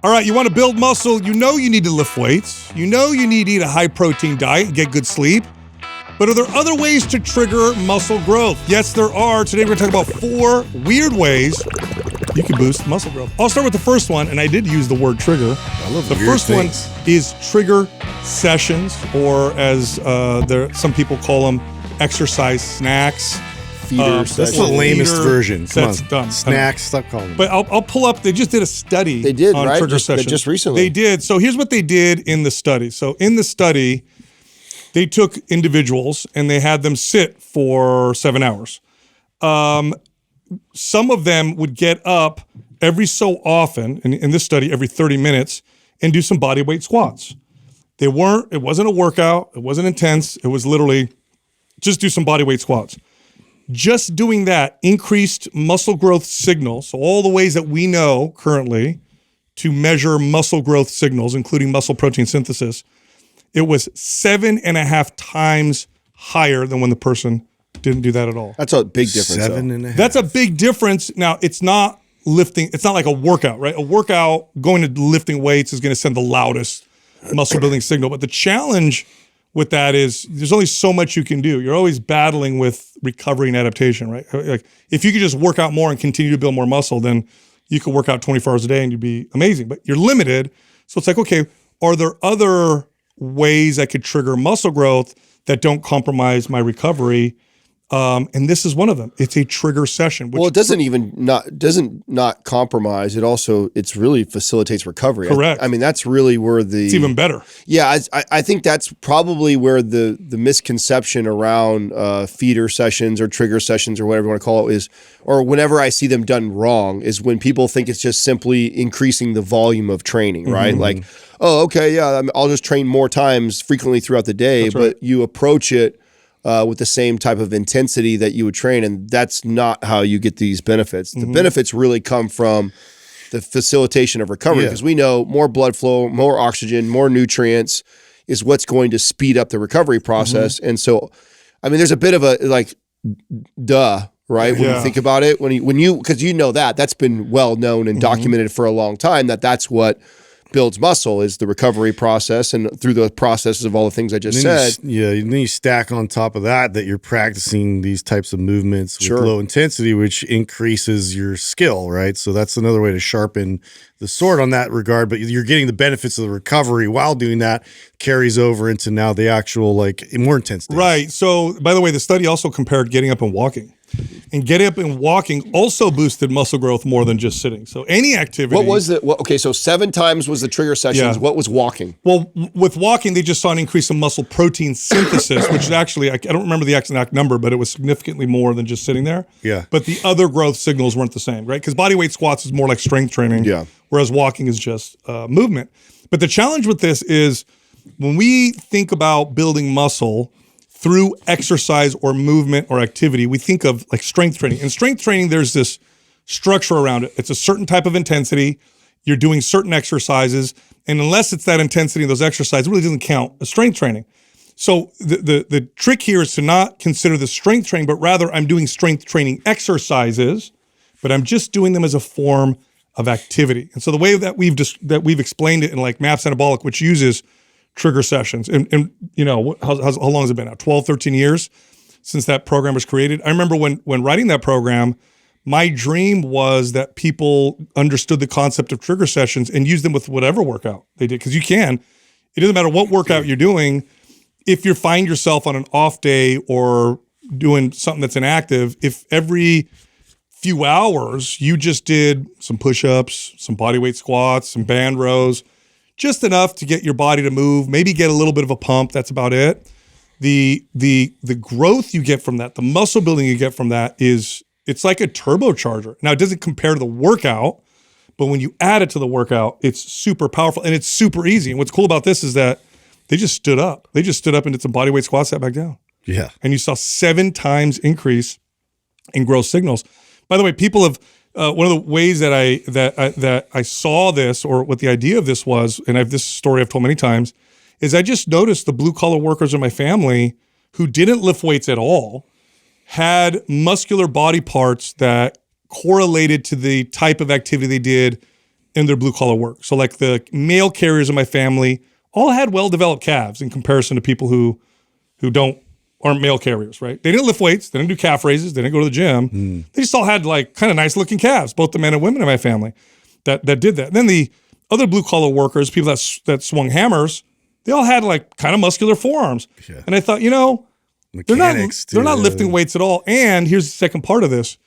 All right, you want to build muscle, you know you need to lift weights. You know you need to eat a high-protein diet and get good sleep. But are there other ways to trigger muscle growth? Yes, there are. Today we're going to talk about 4 weird ways you can boost muscle growth. I'll start with the first one, and I did use the word trigger. I love the first one is trigger sessions, or as some people call them, exercise snacks. Feeder sessions. That's the lamest version. Come on. Done. Snacks, stop calling them. But I'll pull up, they just did a study on right? trigger sessions. Just recently. They did. So here's what they did in the study. So in the study, they took individuals and they had them sit for 7 hours. Some of them would get up every so often, in this study, every 30 minutes, and do some body weight squats. It wasn't a workout, it wasn't intense, it was literally just do some body weight squats. Just doing that increased muscle growth signals, so all the ways that we know currently to measure muscle growth signals, including muscle protein synthesis, it was 7.5 times higher than when the person didn't do that at all. That's a big difference. 7.5. That's a big difference. Now, it's not lifting. It's not like a workout, right? A workout, going to lifting weights is going to send the loudest muscle building signal. But the challenge with that is there's only so much you can do. You're always battling with recovery and adaptation, right? Like if you could just work out more and continue to build more muscle, then you could work out 24 hours a day and you'd be amazing. But you're limited. So it's like, okay, are there other ways I could trigger muscle growth that don't compromise my recovery? And this is one of them. It's a trigger session. Well, it doesn't not compromise. It's really facilitates recovery. Correct. I mean, that's really where it's even better. Yeah, I think that's probably where the misconception around feeder sessions or trigger sessions or whatever you want to call it is, or whenever I see them done wrong, is when people think it's just simply increasing the volume of training, right? Mm-hmm. Like, oh, okay, yeah, I'll just train more times frequently throughout the day, that's right. But you approach it with the same type of intensity that you would train, and that's not how you get these benefits. The benefits really come from the facilitation of recovery, because we know more blood flow, more oxygen, more nutrients is what's going to speed up the recovery process. And so, I mean, there's a bit of a like, duh, right? When you think about it, because you know that's been well known and documented for a long time that's what builds muscle is the recovery process, and through the processes of all the things I just said. And then you stack on top of that you're practicing these types of movements with low intensity, which increases your skill, right? So that's another way to sharpen the sword on that regard, but you're getting the benefits of the recovery while doing that, carries over into now the actual more intense things. Right. So by the way, the study also compared getting up and walking. And getting up and walking also boosted muscle growth more than just sitting. So any activity. What was okay, so 7 times was the trigger sessions. Yeah. What was walking? Well, with walking, they just saw an increase in muscle protein synthesis, which is actually, I don't remember the exact number, but it was significantly more than just sitting there. Yeah. But the other growth signals weren't the same, right? Because body weight squats is more like strength training, whereas walking is just movement. But the challenge with this is when we think about building muscle through exercise or movement or activity, we think of like strength training. In strength training, there's this structure around it. It's a certain type of intensity. You're doing certain exercises. And unless it's that intensity in those exercises, it really doesn't count as strength training. So the trick here is to not consider this strength training, but rather I'm doing strength training exercises, but I'm just doing them as a form of activity. And so the way that we've explained it in like MAPS Anabolic, which uses trigger sessions. And you know, how long has it been now? 12, 13 years since that program was created. I remember when writing that program, my dream was that people understood the concept of trigger sessions and used them with whatever workout they did. Because it doesn't matter what workout you're doing, if you find yourself on an off day or doing something that's inactive, if every few hours you just did some push-ups, some bodyweight squats, some band rows, just enough to get your body to move, maybe get a little bit of a pump, that's about it. The growth you get from that, the muscle building you get from that it's like a turbocharger. Now, it doesn't compare to the workout, but when you add it to the workout, it's super powerful and it's super easy. And what's cool about this is that they just stood up. They just stood up and did some bodyweight squats, sat back down. Yeah. And you saw 7 times increase in growth signals. By the way, people have, one of the ways that I saw this, or what the idea of this was, and this story I've told many times, is I just noticed the blue collar workers in my family who didn't lift weights at all had muscular body parts that correlated to the type of activity they did in their blue collar work. So like the male carriers in my family all had well-developed calves in comparison to people who aren't male carriers, right? They didn't lift weights, they didn't do calf raises, they didn't go to the gym. They just all had like kind of nice looking calves, both the men and women in my family that did that. And then the other blue collar workers, people that swung hammers, they all had like kind of muscular forearms. Yeah. And I thought, they're not lifting weights at all. And here's the second part of this.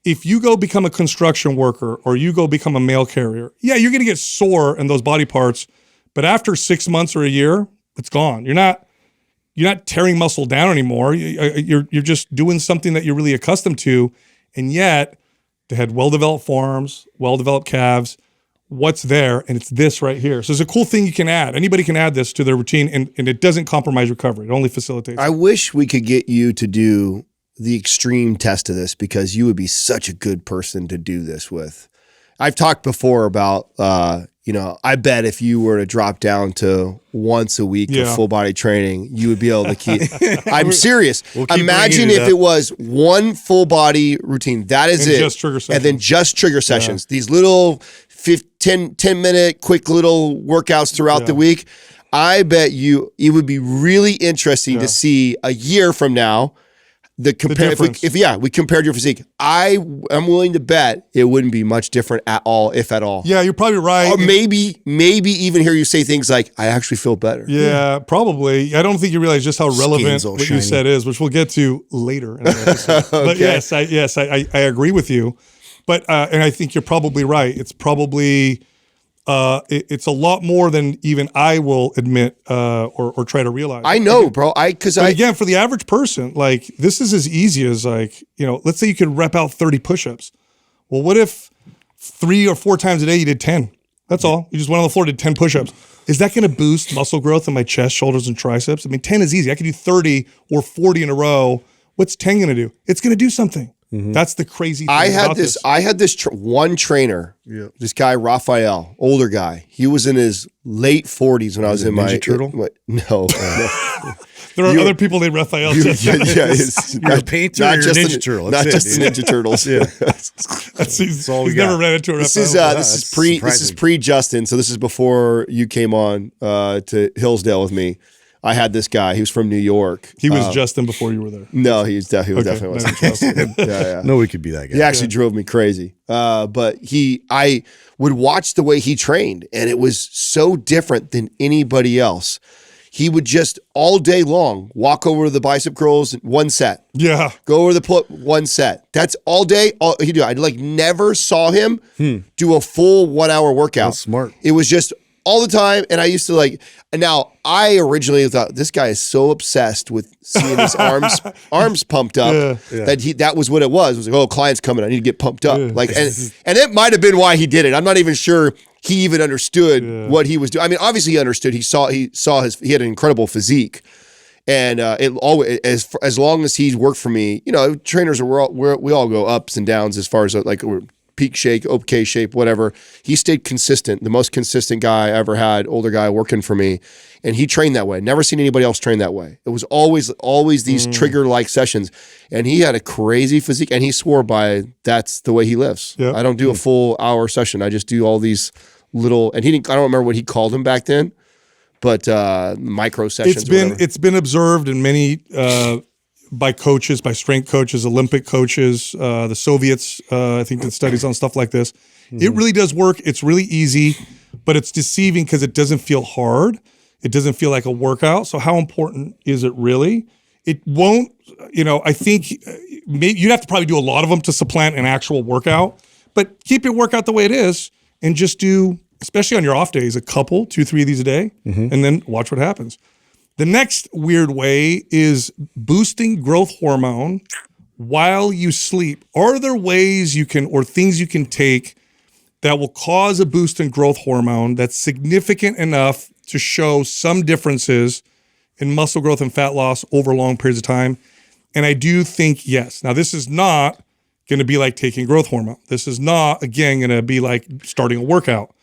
If you go become a construction worker or you go become a mail carrier, yeah, you're going to get sore in those body parts, but after 6 months or a year, it's gone. You're not tearing muscle down anymore. You're just doing something that you're really accustomed to, and yet they had well-developed forearms, well-developed calves. What's there? And it's this right here. So it's a cool thing you can add. Anybody can add this to their routine, and it doesn't compromise recovery. It only facilitates. I wish we could get you to do the extreme test of this, because you would be such a good person to do this with. I've talked before about, I bet if you were to drop down to once a week of full body training, you would be able to keep, I'm serious. Imagine if it was one full body routine. That is it. Just trigger sessions. And then just trigger sessions. These little 10 minute quick little workouts throughout the week. I bet it would be really interesting to see a year from now the difference. If we compared your physique, I'm willing to bet it wouldn't be much different at all, if at all. Yeah, you're probably right. Or maybe even hear you say things like, I actually feel better. Yeah, probably. I don't think you realize just how relevant what you said is, which we'll get to later in the episode. But yes, I agree with you. But and I think you're probably right. It's probably it's a lot more than even I will admit or try to realize. I know, bro. Again, for the average person, like this is as easy as like, let's say you could rep out 30 push-ups. Well, what if 3 or 4 times a day you did 10? That's all. You just went on the floor, did 10 push-ups. Is that going to boost muscle growth in my chest, shoulders, and triceps? I mean, 10 is easy. I could do 30 or 40 in a row. What's 10 going to do? It's going to do something. Mm-hmm. That's the crazy thing. I had this one trainer, this guy, Raphael, older guy. He was in his late 40s when I was in my Ninja Turtle. No. There are other people named Raphael. You're a painter. Not just Ninja Turtle. Not just the Ninja Turtles. He's never ran into a Raphael. This is pre Justin. So this is before you came on to Hillsdale with me. I had this guy. He was from New York. He was Justin before you were there. No, he definitely wasn't Justin. No, we could be that guy. He actually drove me crazy. But I would watch the way he trained, and it was so different than anybody else. He would just all day long walk over to the bicep curls, 1 set. Yeah. Go over the pull-up, 1 set. That's all day. All he do. I never saw him do a full 1 hour workout. That's smart. It was just all the time. And I used to and now I originally thought this guy is so obsessed with seeing his arms pumped up that was what it was. It was like, oh, client's coming. I need to get pumped up. And it might've been why he did it. I'm not even sure he even understood what he was doing. I mean, obviously he understood. He had an incredible physique. And it always, as long as he's worked for me, trainers we all go ups and downs as far as peak shape, okay shape, whatever. He stayed consistent, the most consistent guy I ever had, older guy working for me. And he trained that way. Never seen anybody else train that way. It was always these trigger-like sessions. And he had a crazy physique, and he swore by that's the way he lives. Yep. I don't do a full hour session. I just do all these little, and I don't remember what he called them back then, but micro sessions. It's been observed in many by coaches, by strength coaches, Olympic coaches, the Soviets, I think did studies on stuff like this. Mm-hmm. It really does work. It's really easy, but it's deceiving because it doesn't feel hard. It doesn't feel like a workout. So how important is it really? It won't, I think you'd have to probably do a lot of them to supplant an actual workout, but keep your workout the way it is and just do, especially on your off days, a couple, 2-3 of these a day, and then watch what happens. The next weird way is boosting growth hormone while you sleep. Are there ways you can, or things you can take that will cause a boost in growth hormone that's significant enough to show some differences in muscle growth and fat loss over long periods of time? And I do think yes. Now, this is not going to be like taking growth hormone. This is not, again, going to be like starting a workout.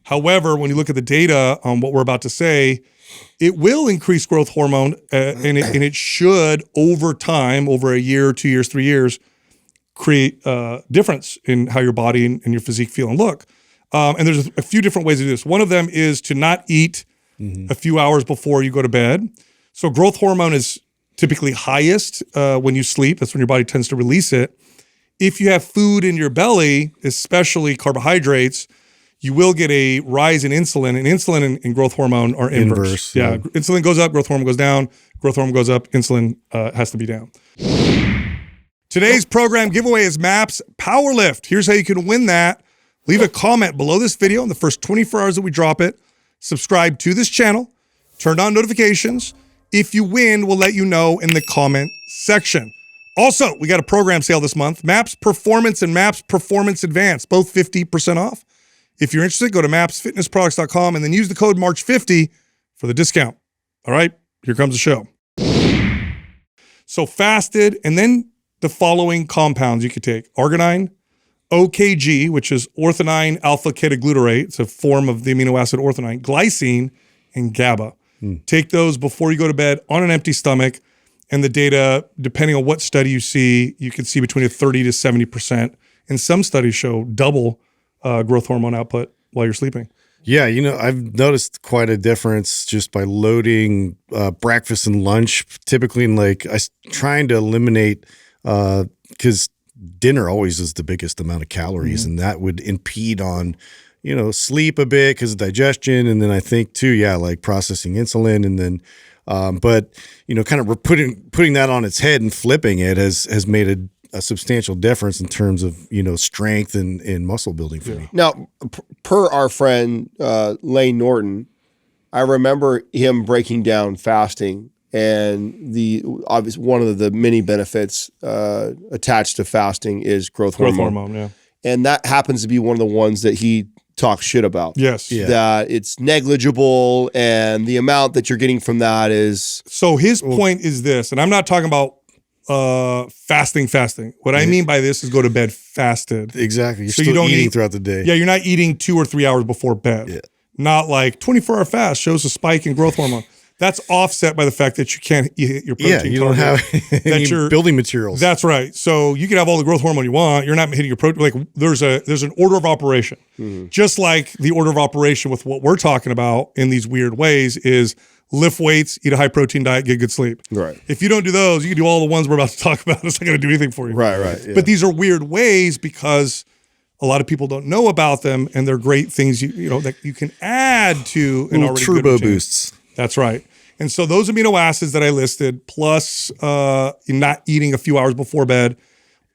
However, when you look at the data on what we're about to say, it will increase growth hormone, and it should, over time, over a year, 2 years, 3 years, create a difference in how your body and your physique feel and look. And there's a few different ways to do this. One of them is to not eat a few hours before you go to bed. So growth hormone is typically highest when you sleep. That's when your body tends to release it. If you have food in your belly, especially carbohydrates, you will get a rise in insulin. And insulin and growth hormone are inverse. Yeah, insulin goes up, growth hormone goes down. Growth hormone goes up, insulin has to be down. Today's program giveaway is MAPS Powerlift. Here's how you can win that. Leave a comment below this video in the first 24 hours that we drop it. Subscribe to this channel. Turn on notifications. If you win, we'll let you know in the comment section. Also, we got a program sale this month. MAPS Performance and MAPS Performance Advanced, both 50% off. If you're interested, go to mapsfitnessproducts.com and then use the code MARCH50 for the discount. All right, here comes the show. So fasted, and then the following compounds you could take. Arginine, OKG, which is orthonine alpha-ketoglutarate. It's a form of the amino acid orthonine, glycine, and GABA. Take those before you go to bed on an empty stomach. And the data, depending on what study you see, you can see between a 30 to 70%. And some studies show double growth hormone output while you're sleeping. Yeah, you know, I've noticed quite a difference just by loading breakfast and lunch. Typically, in like trying to eliminate because dinner always is the biggest amount of calories, and that would impede on, you know, sleep a bit because of digestion, and then I think too, yeah, like processing insulin, and then. But you know, kind of putting that on its head and flipping it has made a substantial difference in terms of, you know, strength and muscle building for me. Now, per our friend Lane Norton, I remember him breaking down fasting and one of the many benefits attached to fasting is growth hormone. Yeah, and that happens to be one of the ones that he talks shit about. Yes. Yeah. That it's negligible and the amount that you're getting from that is... So his point is this, and I'm not talking about fasting. What I mean by this is go to bed fasted. Exactly. You're still eating throughout the day. Yeah, you're not eating 2 or 3 hours before bed. Yeah. Not like 24-hour fast shows a spike in growth hormone. That's offset by the fact that you can't eat your protein. Yeah, you don't have any building materials. That's right. So you can have all the growth hormone you want. You're not hitting your protein. Like there's an order of operation. Just like the order of operation with what we're talking about in these weird ways is lift weights, eat a high protein diet, get good sleep. Right. If you don't do those, you can do all the ones we're about to talk about. It's not going to do anything for you. Right. Yeah. But these are weird ways because a lot of people don't know about them, and they're great things you know that you can add to an already turbo good routine. boosts. That's right. And so those amino acids that I listed, plus not eating a few hours before bed,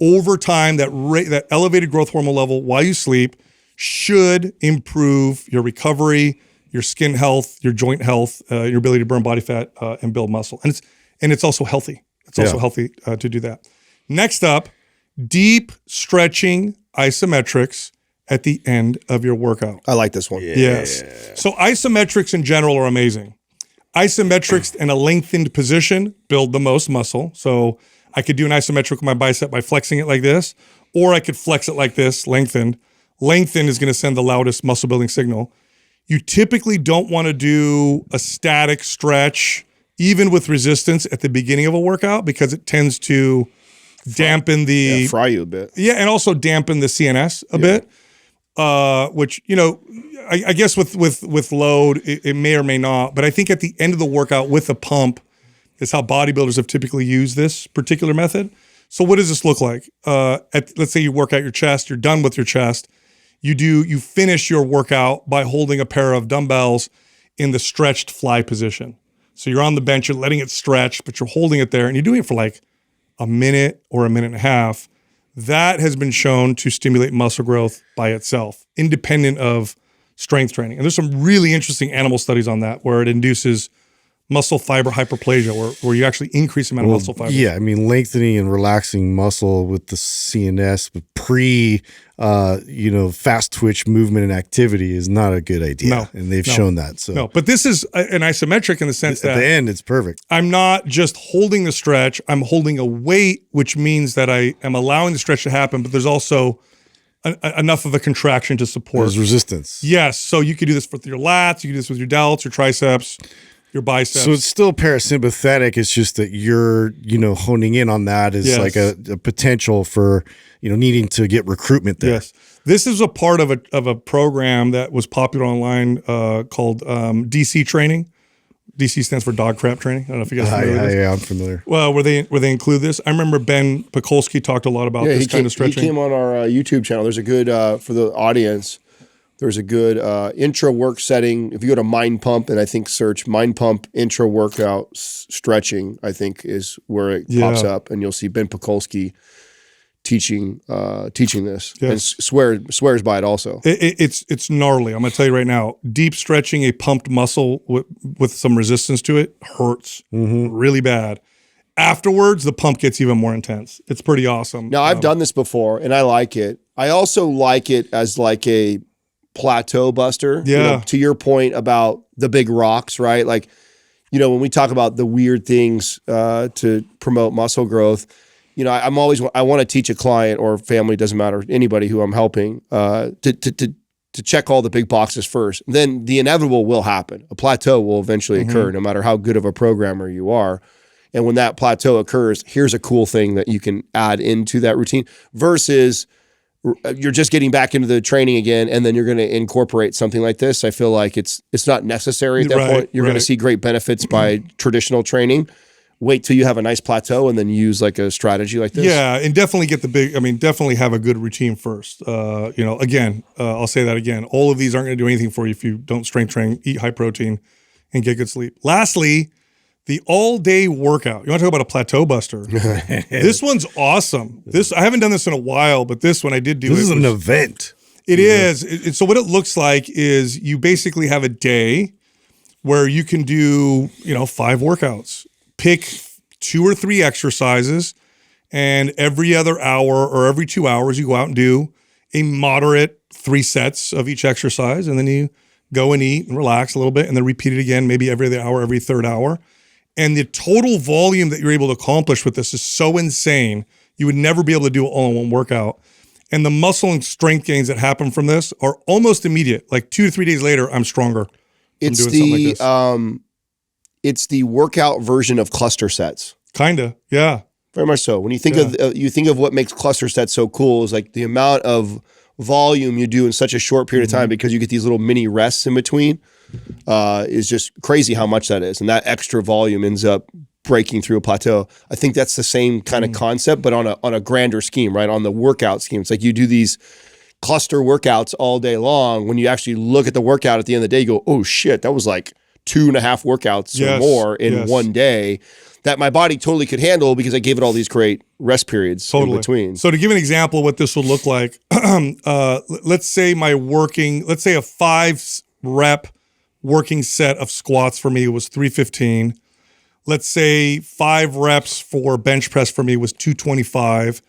over time, that elevated growth hormone level while you sleep should improve your recovery, your skin health, your joint health, your ability to burn body fat and build muscle. And it's also healthy. It's also healthy to do that. Next up, deep stretching isometrics at the end of your workout. I like this one. Yeah. Yes. So isometrics in general are amazing. Isometrics in a lengthened position build the most muscle. So I could do an isometric with my bicep by flexing it like this, or I could flex it like this, lengthened. Lengthened is going to send the loudest muscle building signal. You typically don't want to do a static stretch, even with resistance at the beginning of a workout, because it tends to dampen fry you a bit. Yeah, and also dampen the CNS a bit. Which, you know, I guess with load, it may or may not. But I think at the end of the workout with a pump is how bodybuilders have typically used this particular method. So what does this look like? Let's say you work out your chest, you're done with your chest. You finish your workout by holding a pair of dumbbells in the stretched fly position. So you're on the bench, you're letting it stretch, but you're holding it there, and you're doing it for like a minute or a minute and a half. That has been shown to stimulate muscle growth by itself, independent of strength training. And there's some really interesting animal studies on that where it induces muscle fiber hyperplasia, where you actually increase the amount of muscle fiber. Yeah, I mean, lengthening and relaxing muscle with the CNS fast twitch movement and activity is not a good idea. No, and they've shown that. So, but this is an isometric in the sense that at the end, it's perfect. I'm not just holding the stretch, I'm holding a weight, which means that I am allowing the stretch to happen, but there's also enough of a contraction to support. There's resistance. Yes, so you could do this with your lats, you could do this with your delts, your triceps, your biceps. So it's still parasympathetic. It's just that you're, honing in on that is like a potential for, needing to get recruitment there. Yes. This is a part of a program that was popular online called DC training. DC stands for dog crap training. I don't know if you guys are familiar with this. Yeah, I'm familiar. Well, where they include this. I remember Ben Pakulski talked a lot about this kind of stretching. He came on our YouTube channel. There's a good, for the audience, there's a good intra work setting. If you go to Mind Pump and I think search Mind Pump intra workout stretching, I think is where it pops up, and you'll see Ben Pakulski teaching this, and swears by it also. It's gnarly. I'm gonna tell you right now. Deep stretching a pumped muscle with some resistance to it hurts really bad. Afterwards, the pump gets even more intense. It's pretty awesome. Now I've done this before and I like it. I also like it as like a plateau buster. Yeah. You know, to your point about the big rocks, right? Like, you know, when we talk about the weird things to promote muscle growth. You know, I want to teach a client or family, doesn't matter, anybody who I'm helping, to check all the big boxes first. Then the inevitable will happen. A plateau will eventually occur, no matter how good of a programmer you are. And when that plateau occurs, here's a cool thing that you can add into that routine versus you're just getting back into the training again, and then you're going to incorporate something like this. I feel like it's not necessary at that point. You're going to see great benefits by traditional training. Wait till you have a nice plateau and then use like a strategy like this. Yeah, and definitely definitely have a good routine first. You know, again, I'll say that again. All of these aren't going to do anything for you if you don't strength train, eat high protein, and get good sleep. Lastly, the all-day workout. You want to talk about a plateau buster? This one's awesome. I haven't done this in a while, but this one I did do. This is an event. It is. So what it looks like is you basically have a day where you can do, 5 workouts. Pick 2 or 3 exercises, and every other hour or every 2 hours you go out and do a moderate 3 sets of each exercise, and then you go and eat and relax a little bit, and then repeat it again, maybe every other hour, every third hour. And the total volume that you're able to accomplish with this is so insane. You would never be able to do it all in one workout. And the muscle and strength gains that happen from this are almost immediate. Like 2 to 3 days later, I'm stronger. It's it's the workout version of cluster sets. Kinda, yeah. Very much so. When you think of what makes cluster sets so cool is like the amount of volume you do in such a short period of time because you get these little mini rests in between is just crazy how much that is. And that extra volume ends up breaking through a plateau. I think that's the same kind of concept, but on a grander scheme, right? On the workout scheme. It's like you do these cluster workouts all day long. When you actually look at the workout at the end of the day, you go, oh shit, that was like 2.5 workouts or more in one day that my body totally could handle because I gave it all these great rest periods in between. So to give an example of what this would look like, let's say a 5 rep working set of squats for me was 315. Let's say 5 reps for bench press for me was 225,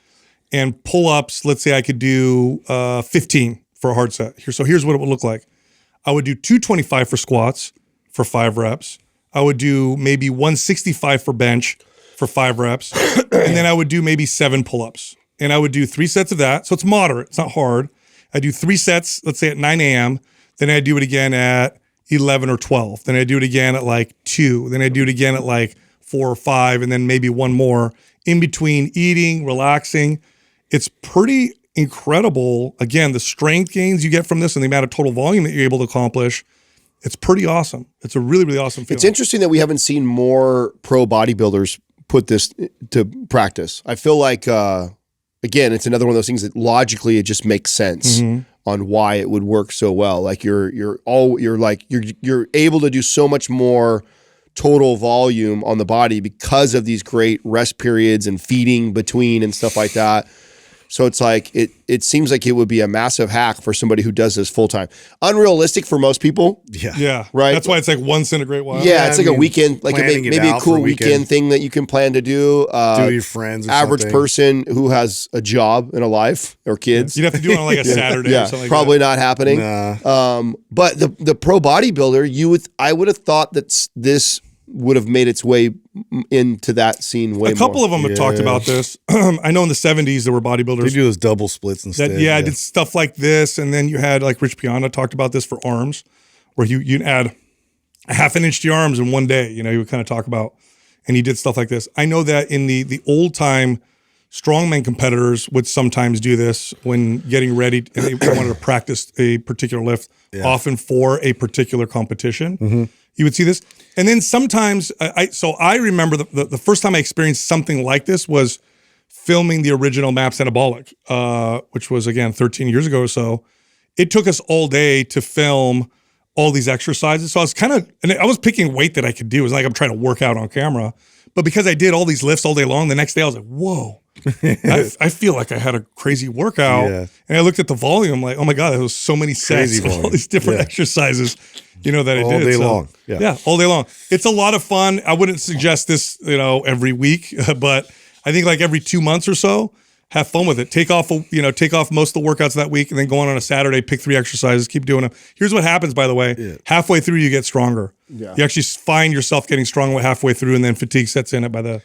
and pull-ups, let's say I could do 15 for a hard set. So here's what it would look like. I would do 225 for squats for 5 reps. I would do maybe 165 for bench for 5 reps. And then I would do maybe 7 pull-ups. And I would do 3 sets of that. So it's moderate, it's not hard. I do 3 sets, let's say at 9 a.m. Then I do it again at 11 or 12. Then I do it again at like 2. Then I do it again at like 4 or 5, and then maybe one more in between eating, relaxing. It's pretty incredible. Again, the strength gains you get from this and the amount of total volume that you're able to accomplish, it's pretty awesome. It's a really, really awesome feeling. It's interesting that we haven't seen more pro bodybuilders put this to practice. I feel like, again, it's another one of those things that logically it just makes sense on why it would work so well. Like you're able to do so much more total volume on the body because of these great rest periods and feeding between and stuff like that. So it's like, it seems like it would be a massive hack for somebody who does this full time. Unrealistic for most people. Yeah. Right. That's why it's like once in a great while. Yeah. It's like a weekend, like maybe a cool weekend thing that you can plan to do. Do your friends or average something. person who has a job and a life or kids. You'd have to do it on like a Saturday or something like probably that. not happening. Nah. But the pro bodybuilder, I would have thought that this would have made its way into that scene way more. A couple of them have talked about this. I know in the 70s there were bodybuilders. They do those double splits instead. I did stuff like this. And then you had like Rich Piana talked about this for arms, where you'd add a half an inch to your arms in one day. He would kind of talk about, and he did stuff like this. I know that in the old time strongman competitors would sometimes do this when getting ready and they wanted to practice a particular lift, often for a particular competition. You would see this. And then sometimes, I remember the first time I experienced something like this was filming the original MAPS Anabolic, which was, again, 13 years ago or so. It took us all day to film all these exercises. So I was and I was picking weight that I could do. It was like I'm trying to work out on camera. But because I did all these lifts all day long, the next day I was like, whoa, I feel like I had a crazy workout. Yeah. And I looked at the volume like, oh my God, there was so many sets of all these different exercises, that I did. All day long. Yeah, all day long. It's a lot of fun. I wouldn't suggest this, every week, but I think like every 2 months or so, have fun with it. Take off most of the workouts that week and then go on a Saturday, pick 3 exercises, keep doing them. Here's what happens, by the way. Yeah. Halfway through, you get stronger. Yeah. You actually find yourself getting strong halfway through, and then fatigue sets in by the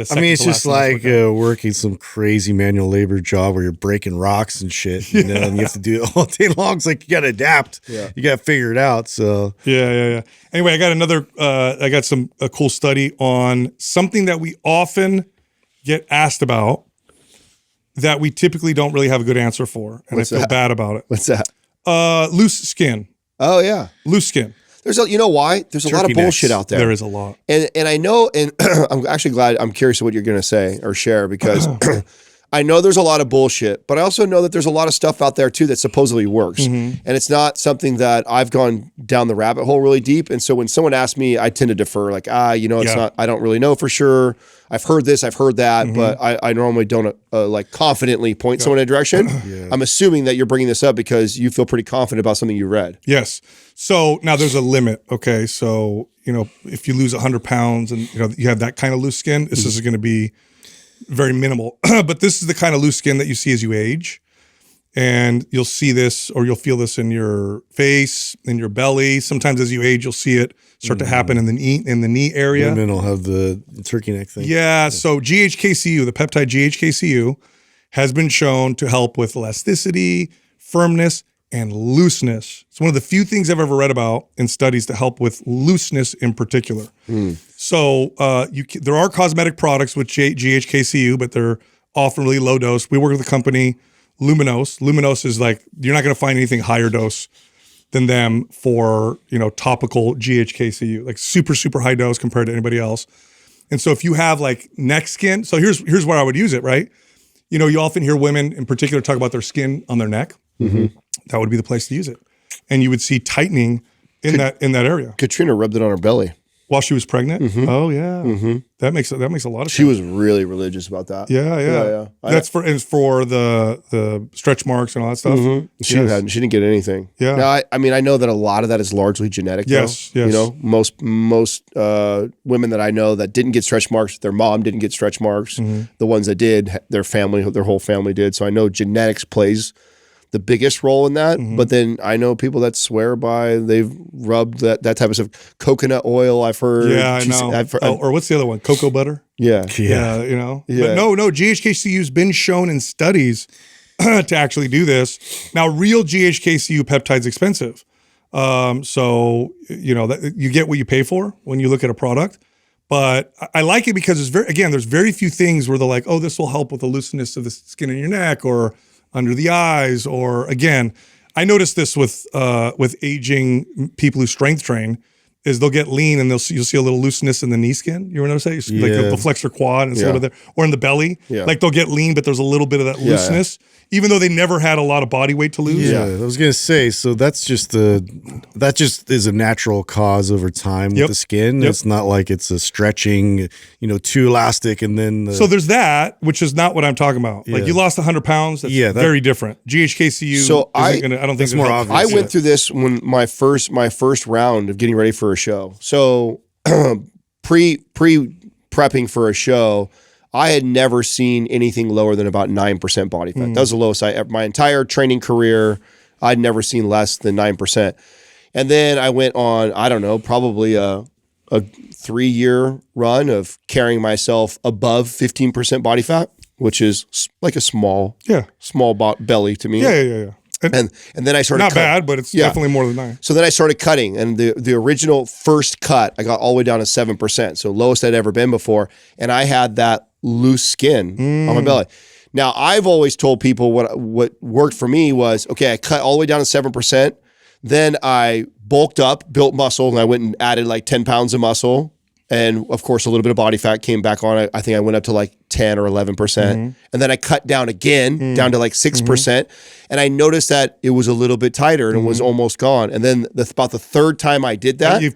second. It's just like working some crazy manual labor job where you're breaking rocks and shit, and you have to do it all day long. It's like you got to adapt. Yeah. You got to figure it out. So yeah. Anyway, I got a cool study on something that we often get asked about that we typically don't really have a good answer for, and I feel bad about it. What's that? Loose skin. Oh yeah, loose skin. There's why? There's a lot of bullshit out there. There is a lot. And I know, and I'm actually glad, I'm curious what you're going to say or share, because I know there's a lot of bullshit, but I also know that there's a lot of stuff out there too that supposedly works. And it's not something that I've gone down the rabbit hole really deep. And so when someone asks me, I tend to defer like, it's not, I don't really know for sure. I've heard this, I've heard that, but I normally don't like confidently point someone in a direction. I'm assuming that you're bringing this up because you feel pretty confident about something you read. Yes. So now there's a limit. Okay. So, if you lose 100 pounds and, you have that kind of loose skin, this is going to be very minimal. But this is the kind of loose skin that you see as you age. And you'll see this, or you'll feel this in your face, in your belly. Sometimes as you age, you'll see it start to happen in the knee area. Women will have the turkey neck thing. Yeah. So GHK-CU, the peptide GHK-CU, has been shown to help with elasticity, firmness, and looseness. It's one of the few things I've ever read about in studies to help with looseness in particular. So there are cosmetic products with GHK-CU, but they're often really low dose. We work with a company, Luminose. Luminose is like, you're not going to find anything higher dose than them for, topical GHK-CU, like super, super high dose compared to anybody else. And so if you have like neck skin, so here's where I would use it, right? You often hear women in particular talk about their skin on their neck. That would be the place to use it. And you would see tightening in that area. Katrina rubbed it on her belly while she was pregnant. Oh yeah. That makes a lot of sense. She was really religious about that. Yeah. That's for the stretch marks and all that stuff. She didn't get anything. Yeah. Now I know that a lot of that is largely genetic. Yes. Most women that I know that didn't get stretch marks, their mom didn't get stretch marks. The ones that did, their whole family did. So I know genetics plays the biggest role in that. But then I know people that swear by, they've rubbed that type of stuff. Coconut oil, I've heard. Yeah, I know. Or what's the other one? Cocoa butter? Yeah. But no, GHK-CU has been shown in studies to actually do this. Now, real GHK-CU peptide's expensive. So, you get what you pay for when you look at a product. But I like it because there's very few things where they're like, oh, this will help with the looseness of the skin in your neck or under the eyes, or again, I noticed this with aging people who strength train, is they'll get lean and you'll see a little looseness in the knee skin. You ever notice that? Like they'll flex their quad and it's a little bit there, or in the belly. Yeah. Like they'll get lean, but there's a little bit of that looseness, even though they never had a lot of body weight to lose. Yeah, I was gonna say, so that just is a natural cause over time with the skin. It's not like it's a stretching, too elastic and then. So there's that, which is not what I'm talking about. Like you lost 100 pounds. That's very different. GHK-CU. So I don't think it's more obvious. I went through this when my first round of getting ready for a show. So prepping for a show, I had never seen anything lower than about 9% body fat. That was the lowest my entire training career. I'd never seen less than 9%. And then I went on, I don't know, probably a 3-year run of carrying myself above 15% body fat, which is like a small belly to me. Yeah. And then I started not bad, but it's definitely more than 9. So then I started cutting, and the original first cut, I got all the way down to 7%. So lowest I'd ever been before. And I had that loose skin on my belly. Now, I've always told people what worked for me was, okay, I cut all the way down to 7%. Then I bulked up, built muscle, and I went and added like 10 pounds of muscle. And of course, a little bit of body fat came back on. I think I went up to like 10 or 11%. And then I cut down again, down to like 6%. And I noticed that it was a little bit tighter and it was almost gone. And then about the third time I did that. You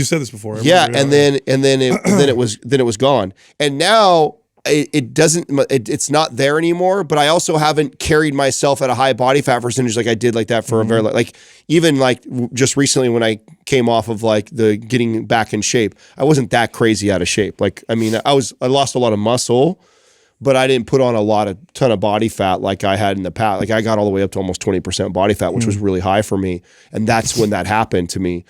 said this before. Yeah. And then it was gone. And now it's not there anymore, but I also haven't carried myself at a high body fat percentage like I did like that for a very, like even like just recently when I came off of like the getting back in shape, I wasn't that crazy out of shape. Like, I mean, I lost a lot of muscle, but I didn't put on a ton of body fat like I had in the past. Like I got all the way up to almost 20% body fat, which was really high for me. And that's when that happened to me.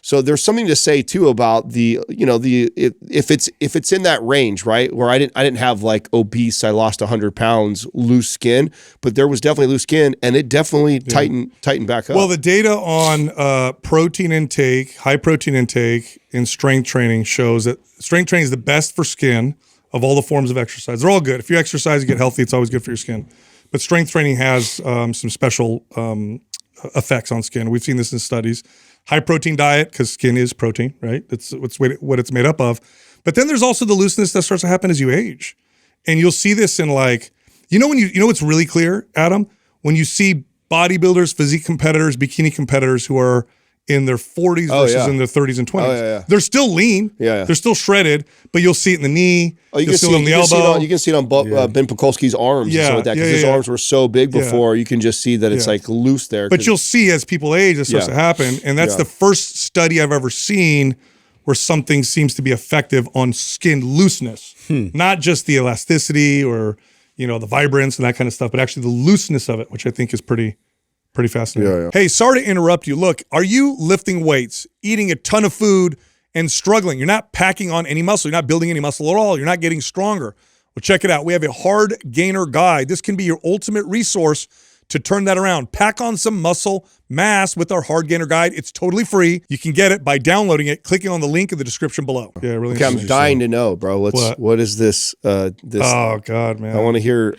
So there's something to say too about if it's in that range, right? Where I didn't have like obese, I lost 100 pounds, loose skin, but there was definitely loose skin, and it definitely tightened back up. Well, the data on protein intake, high protein intake in strength training shows that strength training is the best for skin of all the forms of exercise. They're all good. If you exercise, you get healthy, it's always good for your skin. But strength training has some special effects on skin. We've seen this in studies. High protein diet, because skin is protein, right? It's what it's made up of. But then there's also the looseness that starts to happen as you age. And you'll see this in like, what's really clear, Adam? When you see bodybuilders, physique competitors, bikini competitors who are in their 40s versus in their 30s and 20s. They're still lean. They're still shredded, but you'll see it in the knee. You can see it on the elbow. You can see it on Ben Pakulski's arms and stuff like that, because his arms were so big before. You can just see that it's like loose there. But you'll see as people age, it starts to happen. And that's the first study I've ever seen where something seems to be effective on skin looseness, not just the elasticity or, the vibrance and that kind of stuff, but actually the looseness of it, which I think is pretty fascinating. Hey, sorry to interrupt you. Look, are you lifting weights, eating a ton of food, and struggling? You're not packing on any muscle. You're not building any muscle at all. You're not getting stronger. Well, check it out. We have a hard gainer guide. This can be your ultimate resource to turn that around. Pack on some muscle mass with our hard gainer guide. It's totally free. You can get it by downloading it, clicking on the link in the description below. Yeah, really. Okay, I'm dying to know, bro. What is this? Oh God, man. I want to hear.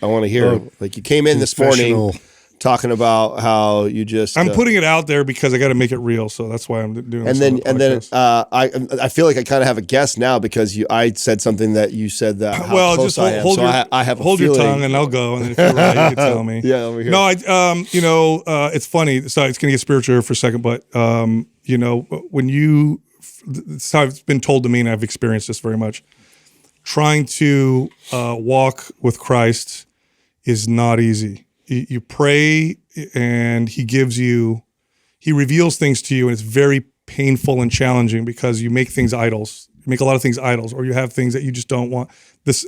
Like you came in this morning talking about how you just. I'm putting it out there because I got to make it real, so that's why I'm doing. And then I feel like I kind of have a guess now because I said something that you said that. How close I am. Hold your tongue and I'll go, and then if you're right, you can tell me. Yeah, over here. No, it's funny. So it's gonna get spiritual here for a second, but when it's how it's been told to me, and I've experienced this very much. Trying to walk with Christ is not easy. You pray and he reveals things to you, and it's very painful and challenging because you make things idols. You make a lot of things idols, or you have things that you just don't want.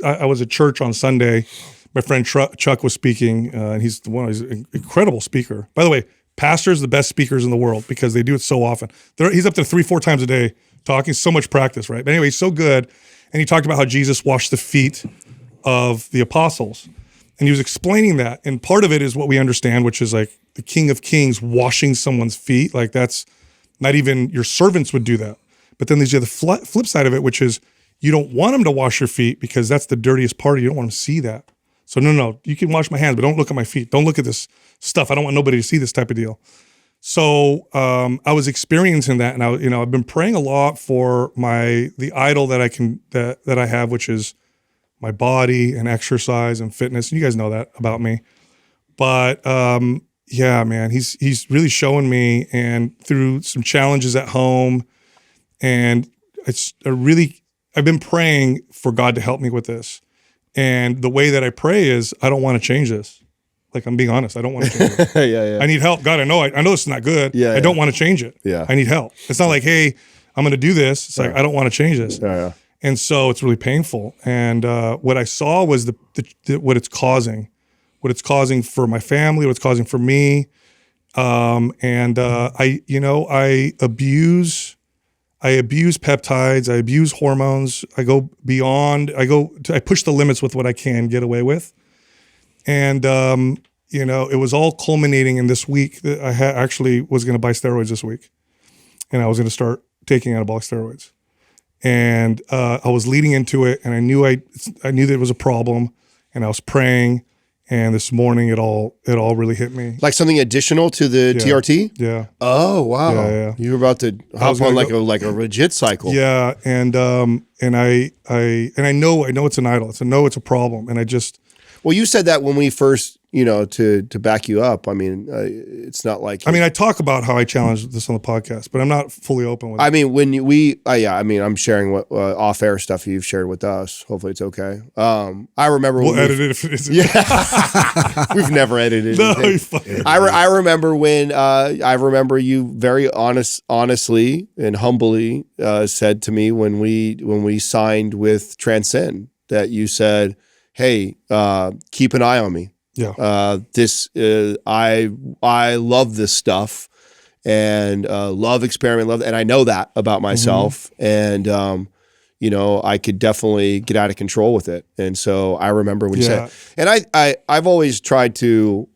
I was at church on Sunday. My friend Chuck was speaking, and he's an incredible speaker. By the way, pastors, the best speakers in the world because they do it so often. He's up to 3-4 times a day talking, so much practice, right? But anyway, he's so good. And he talked about how Jesus washed the feet of the apostles. And he was explaining that. And part of it is what we understand, which is like the King of Kings washing someone's feet. Like that's not even your servants would do that. But then there's the flip side of it, which is you don't want them to wash your feet because that's the dirtiest part. You don't want them to see that. So no, you can wash my hands, but don't look at my feet. Don't look at this stuff. I don't want nobody to see this type of deal. So I was experiencing that, and I've been praying a lot for the idol that I have, which is my body and exercise and fitness. And you guys know that about me. But yeah, man, he's really showing me, and through some challenges at home, and I've been praying for God to help me with this. And the way that I pray is I don't want to change this. Like, I'm being honest. I don't want to change it. Yeah. I need help. God, I know this is not good. I don't want to change it. Yeah. I need help. It's not like, hey, I'm going to do this. It's like, I don't want to change this. Yeah. And so it's really painful. And what I saw was what it's causing. What it's causing for my family, what it's causing for me. I abuse peptides, I abuse hormones, I go beyond, I push the limits with what I can get away with. And it was all culminating in this week that I actually was going to buy steroids this week, and I was going to start taking anabolic steroids. And I was leading into it, and I knew that it was a problem, and I was praying. And this morning, it all really hit me. Like something additional to the TRT? Yeah. Oh wow! Yeah. You were about to hop on like a legit cycle. Yeah, and I know it's an idol. It's a problem, and I just. Well, you said that when we first, to back you up. I mean, it's not like. I talk about how I challenged this on the podcast, but I'm not fully open with it. I mean, when I'm sharing what off-air stuff you've shared with us. Hopefully, it's okay. I remember we'll edit it if it isn't. Yeah, we've never edited. No, I remember when I remember you very honestly and humbly said to me when we signed with Transcend that you said, hey, keep an eye on me. Yeah. I love this stuff and love experiment, and I know that about myself. And I could definitely get out of control with it. And so I remember when you said, and I've always tried to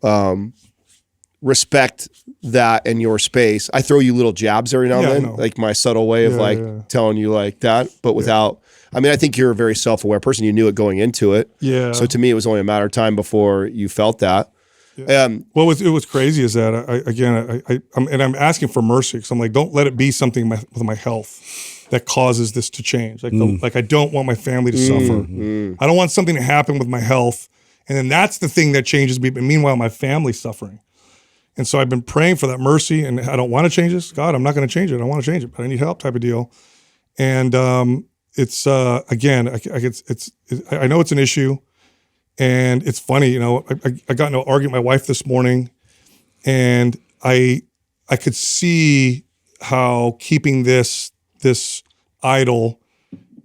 respect that in your space. I throw you little jabs every now and then, like my subtle way of telling you like that, but without. I think you're a very self-aware person. You knew it going into it. Yeah. So to me, it was only a matter of time before you felt that. Yeah. What was crazy is that I'm asking for mercy because I'm like, don't let it be something with my health that causes this to change. Like I don't want my family to suffer. I don't want something to happen with my health, and then that's the thing that changes me. But meanwhile, my family's suffering. And so I've been praying for that mercy, and I don't want to change this. God, I'm not going to change it. I want to change it, but I need help, type of deal. And it's again, I know it's an issue, and it's funny. I got in an argument with my wife this morning, and I could see how keeping this idol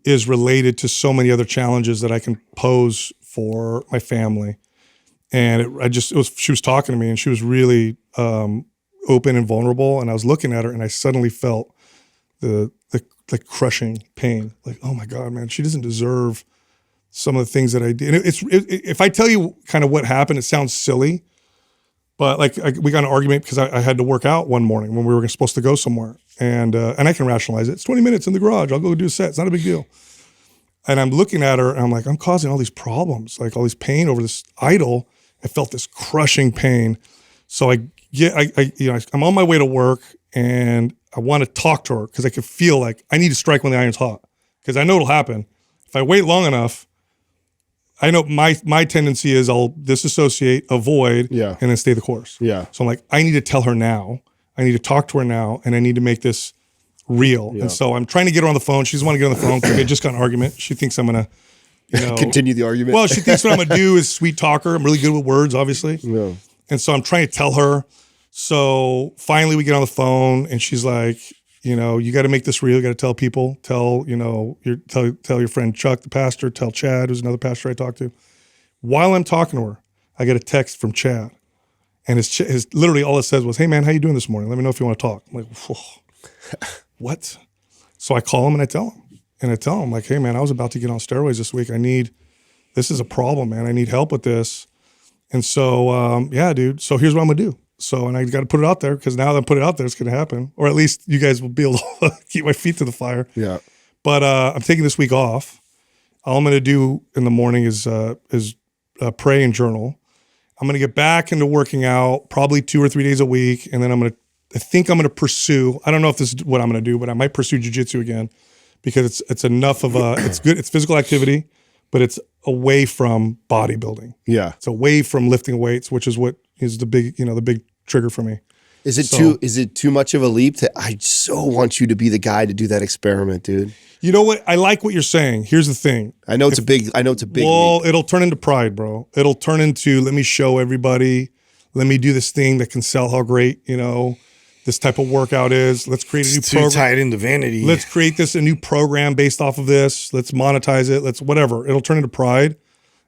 is related to so many other challenges that I can pose for my family. And she was talking to me, and she was really open and vulnerable, and I was looking at her, and I suddenly felt the crushing pain. Like, oh my God, man, she doesn't deserve some of the things that I did. And if I tell you kind of what happened, it sounds silly, but we got in an argument because I had to work out one morning when we were supposed to go somewhere, and I can rationalize it. It's 20 minutes in the garage. I'll go do a set. It's not a big deal. And I'm looking at her, and I'm like, I'm causing all these problems, like all this pain over this idol. I felt this crushing pain. So I'm on my way to work, and I want to talk to her because I could feel like I need to strike when the iron's hot because I know it'll happen. If I wait long enough, I know my tendency is I'll disassociate, avoid, and then stay the course. Yeah. So I'm like, I need to tell her now. I need to talk to her now, and I need to make this real. Yeah. And so I'm trying to get her on the phone. She doesn't want to get on the phone because we just got in an argument. She thinks I'm going to continue the argument. Well, she thinks what I'm going to do is sweet talk her. I'm really good with words, obviously. Yeah. And so I'm trying to tell her. So finally we get on the phone, and she's like, you got to make this real. You got to tell people, tell your friend Chuck, the pastor, tell Chad, who's another pastor I talked to. While I'm talking to her, I get a text from Chad, and his literally all it says was, "Hey man, how you doing this morning? Let me know if you want to talk." I'm like, whoa. What? So I call him and I tell him, like, "Hey man, I was about to get on steroids this week. This is a problem, man. I need help with this." And so, yeah, dude. So here's what I'm gonna do. So, and I got to put it out there because now that I put it out there, it's going to happen. Or at least you guys will be able to keep my feet to the fire. Yeah. But I'm taking this week off. All I'm going to do in the morning is pray and journal. I'm going to get back into working out probably 2 or 3 days a week. And then I think I'm going to pursue, I don't know if this is what I'm going to do, but I might pursue jiu-jitsu again because it's enough of it's good. It's physical activity, but it's away from bodybuilding. Yeah. It's away from lifting weights, which is what is the big trigger for me. Is it too much of a leap I so want you to be the guy to do that experiment, dude. You know what? I like what you're saying. Here's the thing. I know it's a big well, leap. It'll turn into pride, bro. It'll turn into, let me show everybody, let me do this thing that can sell how great, this type of workout is. Let's create a new program. Too tied into vanity. Let's create a new program based off of this. Let's monetize it. Let's whatever. It'll turn into pride.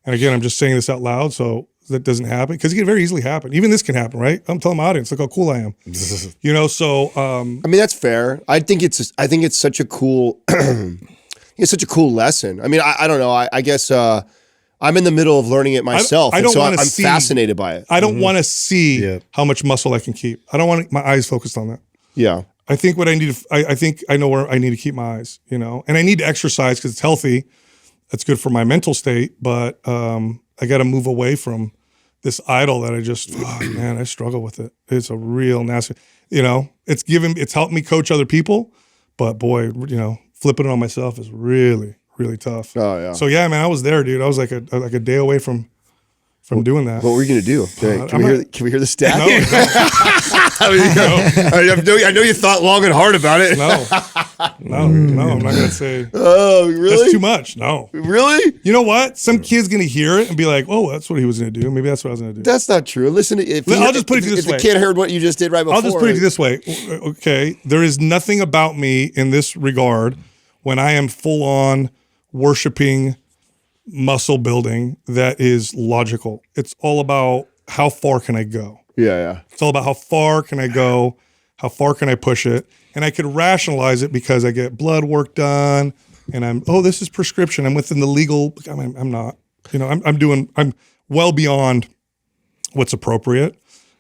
And again, I'm just saying this out loud so that doesn't happen because it can very easily happen. Even this can happen, right? I'm telling my audience, look how cool I am. So that's fair. I think it's such a cool it's such a cool lesson. I mean, I don't know. I guess I'm in the middle of learning it myself. I don't so want to I'm see. fascinated by it. I don't want to see how much muscle I can keep. I don't want my eyes focused on that. Yeah. I think what I need to, I think I know where I need to keep my eyes, you know, and I need to exercise because it's healthy. That's good for my mental state, but I got to move away from this idol that I just, man, I struggle with it. It's a real nasty, you know, it's helped me coach other people, but boy, you know, flipping it on myself is really, really tough. Oh yeah. So yeah, man, I was there, dude. I was like a day away from doing that. What were you gonna do? Can we hear the stat? No, I know you thought long and hard about it. no, I'm not gonna say. Oh, really? That's too much. No, really? You know what? Some kid's gonna hear it and be like, "Oh, that's what he was gonna do. Maybe that's what I was gonna do." That's not true. Listen, I'll just put it this way. If the kid heard what you just did right before, I'll just put it this way. Okay, there is nothing about me in this regard when I am full on worshiping muscle building that is logical. It's all about how far can I go? Yeah. It's all about how far can I go? How far can I push it? And I could rationalize it because I get blood work done and this is prescription. I'm within the legal, I'm not, you know, I'm well beyond what's appropriate.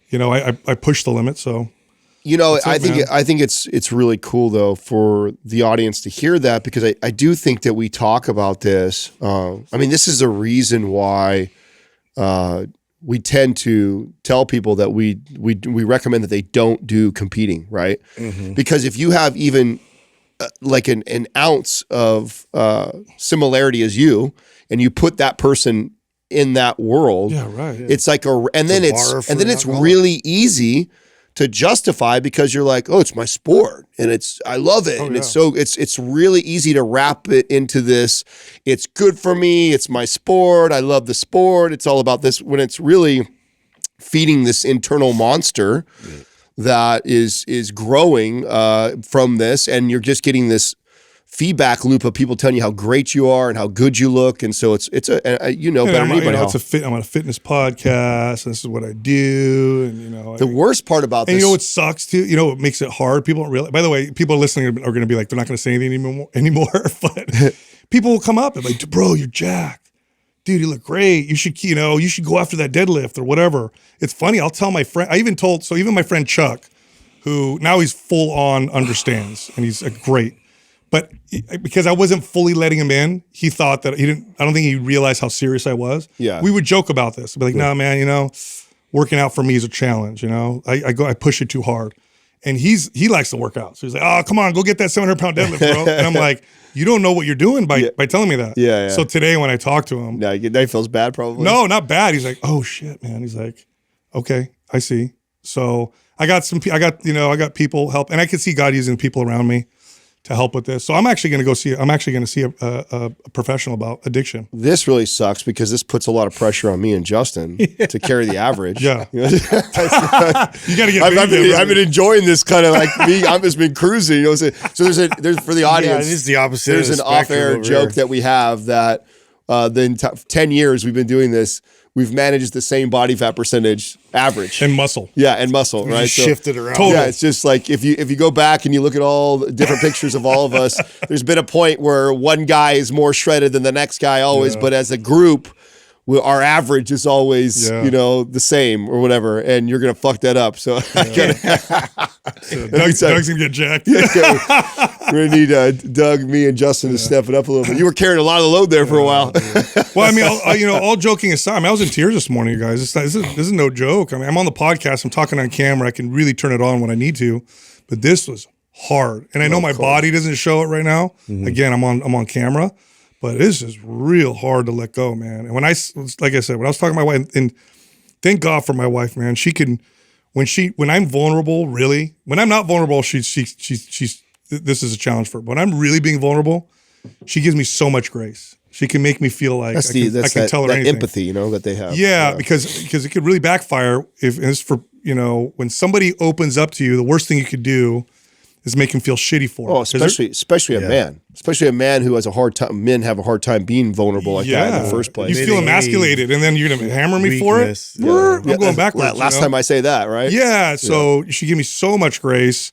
You know, I push the limit. So, you know, I think it's really cool though for the audience to hear that, because I do think that we talk about this. I mean, this is a reason why we tend to tell people that we recommend that they don't do competing, right? Mm-hmm. Because if you have even like an ounce of similarity as you, and you put that person in that world, it's like and then it's really easy to justify, because you're like, oh, it's my sport and I love it. It's really easy to wrap it into this. It's good for me. It's my sport. I love the sport. It's all about this, when it's really feeding this internal monster that is growing from this. And you're just getting this feedback loop of people telling you how great you are and how good you look. And so it's better than anybody else. I'm on a fitness podcast, and this is what I do. And, you know, the worst part about this. And you know what sucks too? You know what makes it hard? People don't realize, by the way, people listening are going to be like, they're not going to say anything anymore. But people will come up and like, bro, you're jacked. Dude, you look great. You should go after that deadlift or whatever. It's funny. I'll tell my friend, even my friend Chuck, who now he's full on understands and he's great. But because I wasn't fully letting him in, he thought that I don't think he realized how serious I was. Yeah. We would joke about this. I'd be like, nah, man, you know, working out for me is a challenge. You know, I push it too hard. And he likes to work out. So he's like, oh, come on, go get that 700-pound deadlift, bro. And I'm like, you don't know what you're doing by telling me that. Yeah. So today when I talk to him. Now he feels bad probably. No, not bad. He's like, oh shit, man. He's like, okay, I see. So I got people help, and I could see God using people around me to help with this. So I'm actually going to see a professional about addiction. This really sucks because this puts a lot of pressure on me and Justin to carry the average. Yeah. You got to get I've been enjoying this kind of like me. I've just been cruising. You know, so there's for the audience. It is the opposite. There's an off-air joke that we have that in 10 years we've been doing this. We've managed the same body fat percentage average and muscle. Yeah, and muscle, right? So, shifted around. Total. Yeah, it's just like if you go back and you look at all the different pictures of all of us, there's been a point where one guy is more shredded than the next guy always, but as a group, our average is always the same or whatever, and you're gonna fuck that up. So, Doug's gonna get jacked. We're gonna need Doug, me, and Justin to step it up a little bit. You were carrying a lot of the load there for a while. Well, I mean, all joking aside, I was in tears this morning, you guys. This is no joke. I mean, I'm on the podcast. I'm talking on camera. I can really turn it on when I need to, but this was hard, and I know my body doesn't show it right now. Mm-hmm. Again, I'm on camera. But it's just real hard to let go, man. And when I was talking to my wife, and thank God for my wife, man. She can, when I'm vulnerable, really, when I'm not vulnerable, she's this is a challenge for her. When I'm really being vulnerable, she gives me so much grace. She can make me feel like I can tell her anything. Empathy, that they have. Yeah, because it could really backfire if it's for, when somebody opens up to you, the worst thing you could do is make him feel shitty for him. Oh, especially a man. Especially a man who has a hard time. Men have a hard time being vulnerable like that in the first place. You feel emasculated, and then you're going to hammer me for it? I'm going backwards. Last time I say that, right? Yeah, so she gave me so much grace,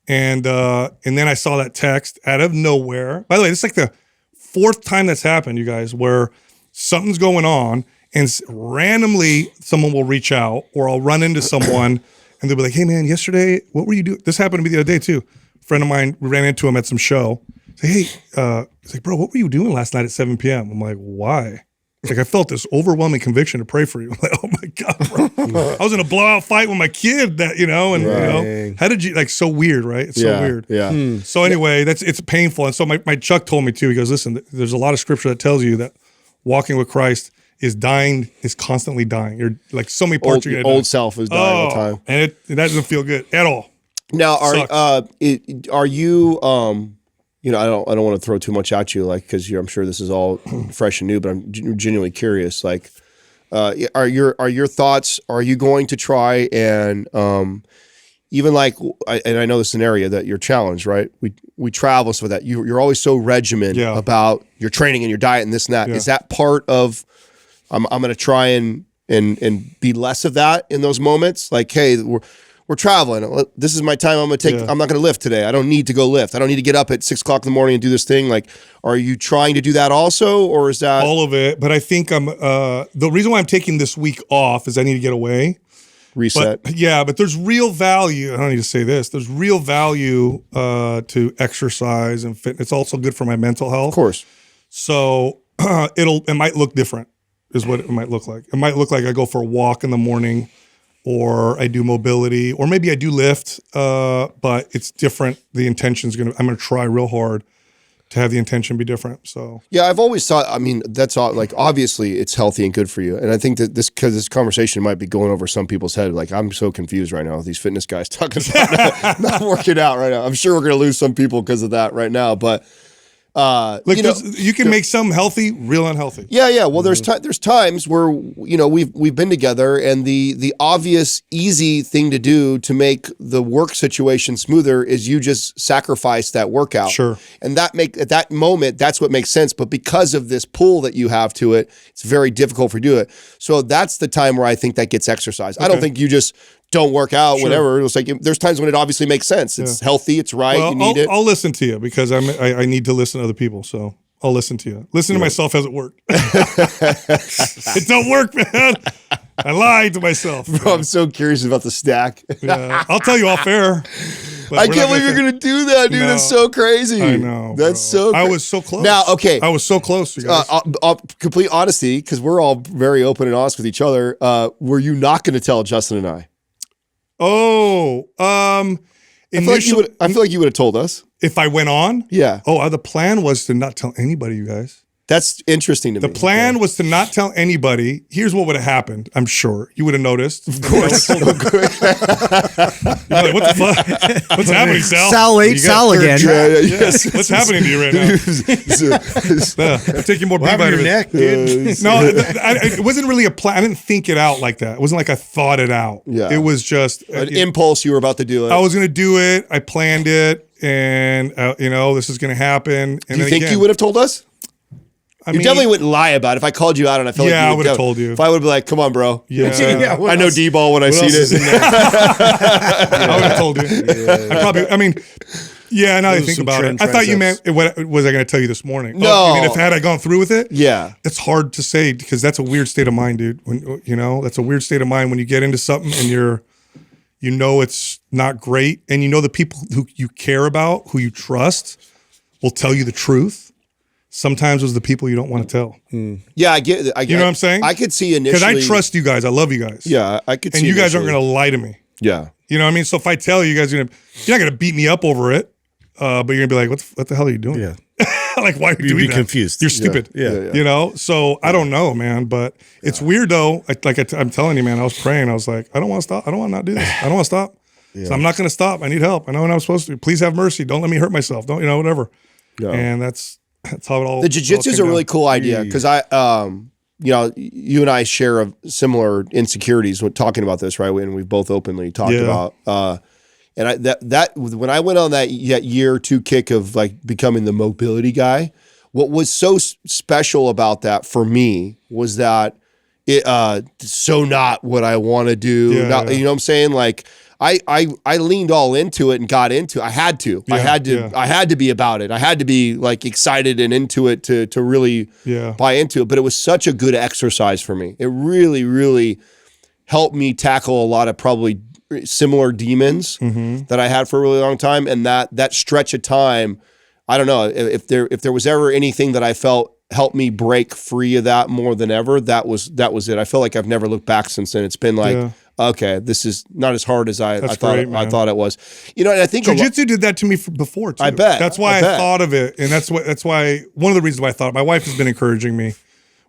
and then I saw that text out of nowhere. By the way, it's like the fourth time that's happened, you guys, where something's going on, and randomly someone will reach out, or I'll run into someone and they'll be like, hey man, yesterday, what were you doing? This happened to me the other day too. A friend of mine, we ran into him at some show. Say, hey, he's like, bro, what were you doing last night at 7 p.m.? I'm like, why? Like, I felt this overwhelming conviction to pray for you. I'm like, oh my God, bro. I was in a blowout fight with my kid that, how did you, like, so weird, right? It's so weird. Yeah. So anyway, it's painful. And so my Chuck told me too, he goes, listen, there's a lot of scripture that tells you that walking with Christ is constantly dying. You're like so many parts of your old self is dying all the time. And it doesn't feel good at all. Now, are you, I don't want to throw too much at you, like, because I'm sure this is all fresh and new, but I'm genuinely curious. Like, are your thoughts? Are you going to try and even like, and I know this is an area that you're challenged, right? We travel, so that you're always so regimented about your training and your diet and this and that. Yeah. Is that part of? I'm going to try and be less of that in those moments. Like, hey, we're traveling. This is my time. I'm going to take. I'm not going to lift today. I don't need to go lift. I don't need to get up at 6 o'clock in the morning and do this thing. Like, are you trying to do that also, or is that all of it? But I think the reason why I'm taking this week off is I need to get away, reset. But there's real value. I don't need to say this. There's real value to exercise and fitness. It's also good for my mental health, of course. So it might look different, is what it might look like. It might look like I go for a walk in the morning, or I do mobility, or maybe I do lift, but it's different. The intention's I'm going to try real hard to have the intention be different. So yeah, I've always thought, I mean, that's all, like, obviously it's healthy and good for you. And I think that this conversation might be going over some people's head. Like, I'm so confused right now with these fitness guys talking about not working out right now. I'm sure we're going to lose some people because of that right now, but you can make some healthy, real unhealthy. Yeah. Well, there's times where we've been together, and the obvious easy thing to do to make the work situation smoother is you just sacrifice that workout. Sure. And at that moment, that's what makes sense. But because of this pull that you have to it, it's very difficult for you to do it. So that's the time where I think that gets exercised. Okay. I don't think you just don't work out, whatever. It's like, there's times when it obviously makes sense. It's healthy. It's right. Well, you need it. I'll listen to you because I need to listen to other people. So I'll listen to you. Listen to myself hasn't worked. It don't work, man. I lied to myself. Bro, I'm so curious about the stack. I'll tell you off air. I can't believe you're going to do that, dude. No, that's so crazy. I know. That's so I was so close. Now, okay. I was so close, you guys. Complete honesty, because we're all very open and honest with each other. Were you not going to tell Justin and I? Oh, I feel like you would have told us if I went on. Yeah. Oh, the plan was to not tell anybody, you guys. That's interesting to me. The plan was to not tell anybody. Here's what would have happened. I'm sure you would have noticed. Of course. You're like, what the fuck? What's happening, Sal? Sal ate Sal again. Yes. What's happening to you right now? I'm taking more B vitamins. Neck, dude. No, it wasn't really a plan. I didn't think it out like that. It wasn't like I thought it out. Yeah. It was just an impulse. You were about to do it. I was going to do it. I planned it, and this is going to happen. And do you think you would have told us? You definitely wouldn't lie about it. If I called you out and I felt like you I would have told you. If I would be like, come on, bro. Yeah. I know D-ball when I seen it. I would have told you. Yeah. Now I think about it. I thought you meant, what was I going to tell you this morning? No. Had I gone through with it? Yeah. It's hard to say because that's a weird state of mind, dude. That's a weird state of mind when you get into something and it's not great, and the people who you care about, who you trust, will tell you the truth. Sometimes it's the people you don't want to tell. Yeah, I get it. You know what I'm saying? I could see initially. Because I trust you guys. I love you guys. Yeah, I could see. And you guys aren't going to lie to me. Yeah. You know what I mean? So if I tell you, you're not going to beat me up over it, but you're going to be like, what the hell are you doing? Yeah. Like, why are you doing that? You'd be confused. You're stupid. Yeah. So I don't know, man, but it's weird though. I'm telling you, man, I was praying. I was like, I don't want to stop. I don't want to not do this. I don't want to stop. Yeah. So I'm not going to stop. I need help. I know what I'm supposed to do. Please have mercy. Don't let me hurt myself. Don't, whatever. Yeah. And that's how it all. The jiu-jitsu is a really cool idea because you and I share of similar insecurities when talking about this, right? And we've both openly talked about. And that when I went on that year or two kick of like becoming the mobility guy, what was so special about that for me was that it so not what I want to do. You know what I'm saying? Like I leaned all into it and got into it. I had to. I had to be about it. I had to be like excited and into it to really buy into it. But it was such a good exercise for me. It really, really helped me tackle a lot of probably similar demons that I had for a really long time. And that stretch of time, I don't know if there was ever anything that I felt helped me break free of that more than ever, that was it. I feel like I've never looked back since then. It's been like, okay, this is not as hard as I thought it was. You know, and I think jiu-jitsu did that to me before too. I bet. That's why I thought of it, and that's why one of the reasons why I thought. My wife has been encouraging me,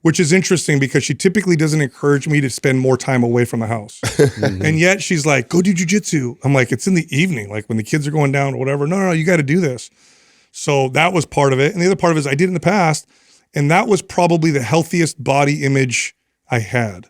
which is interesting because she typically doesn't encourage me to spend more time away from the house, and yet she's like, "Go do jiu-jitsu." I'm like, "It's in the evening, like when the kids are going down or whatever." No, you got to do this. So that was part of it, and the other part of it is I did in the past. And that was probably the healthiest body image I had,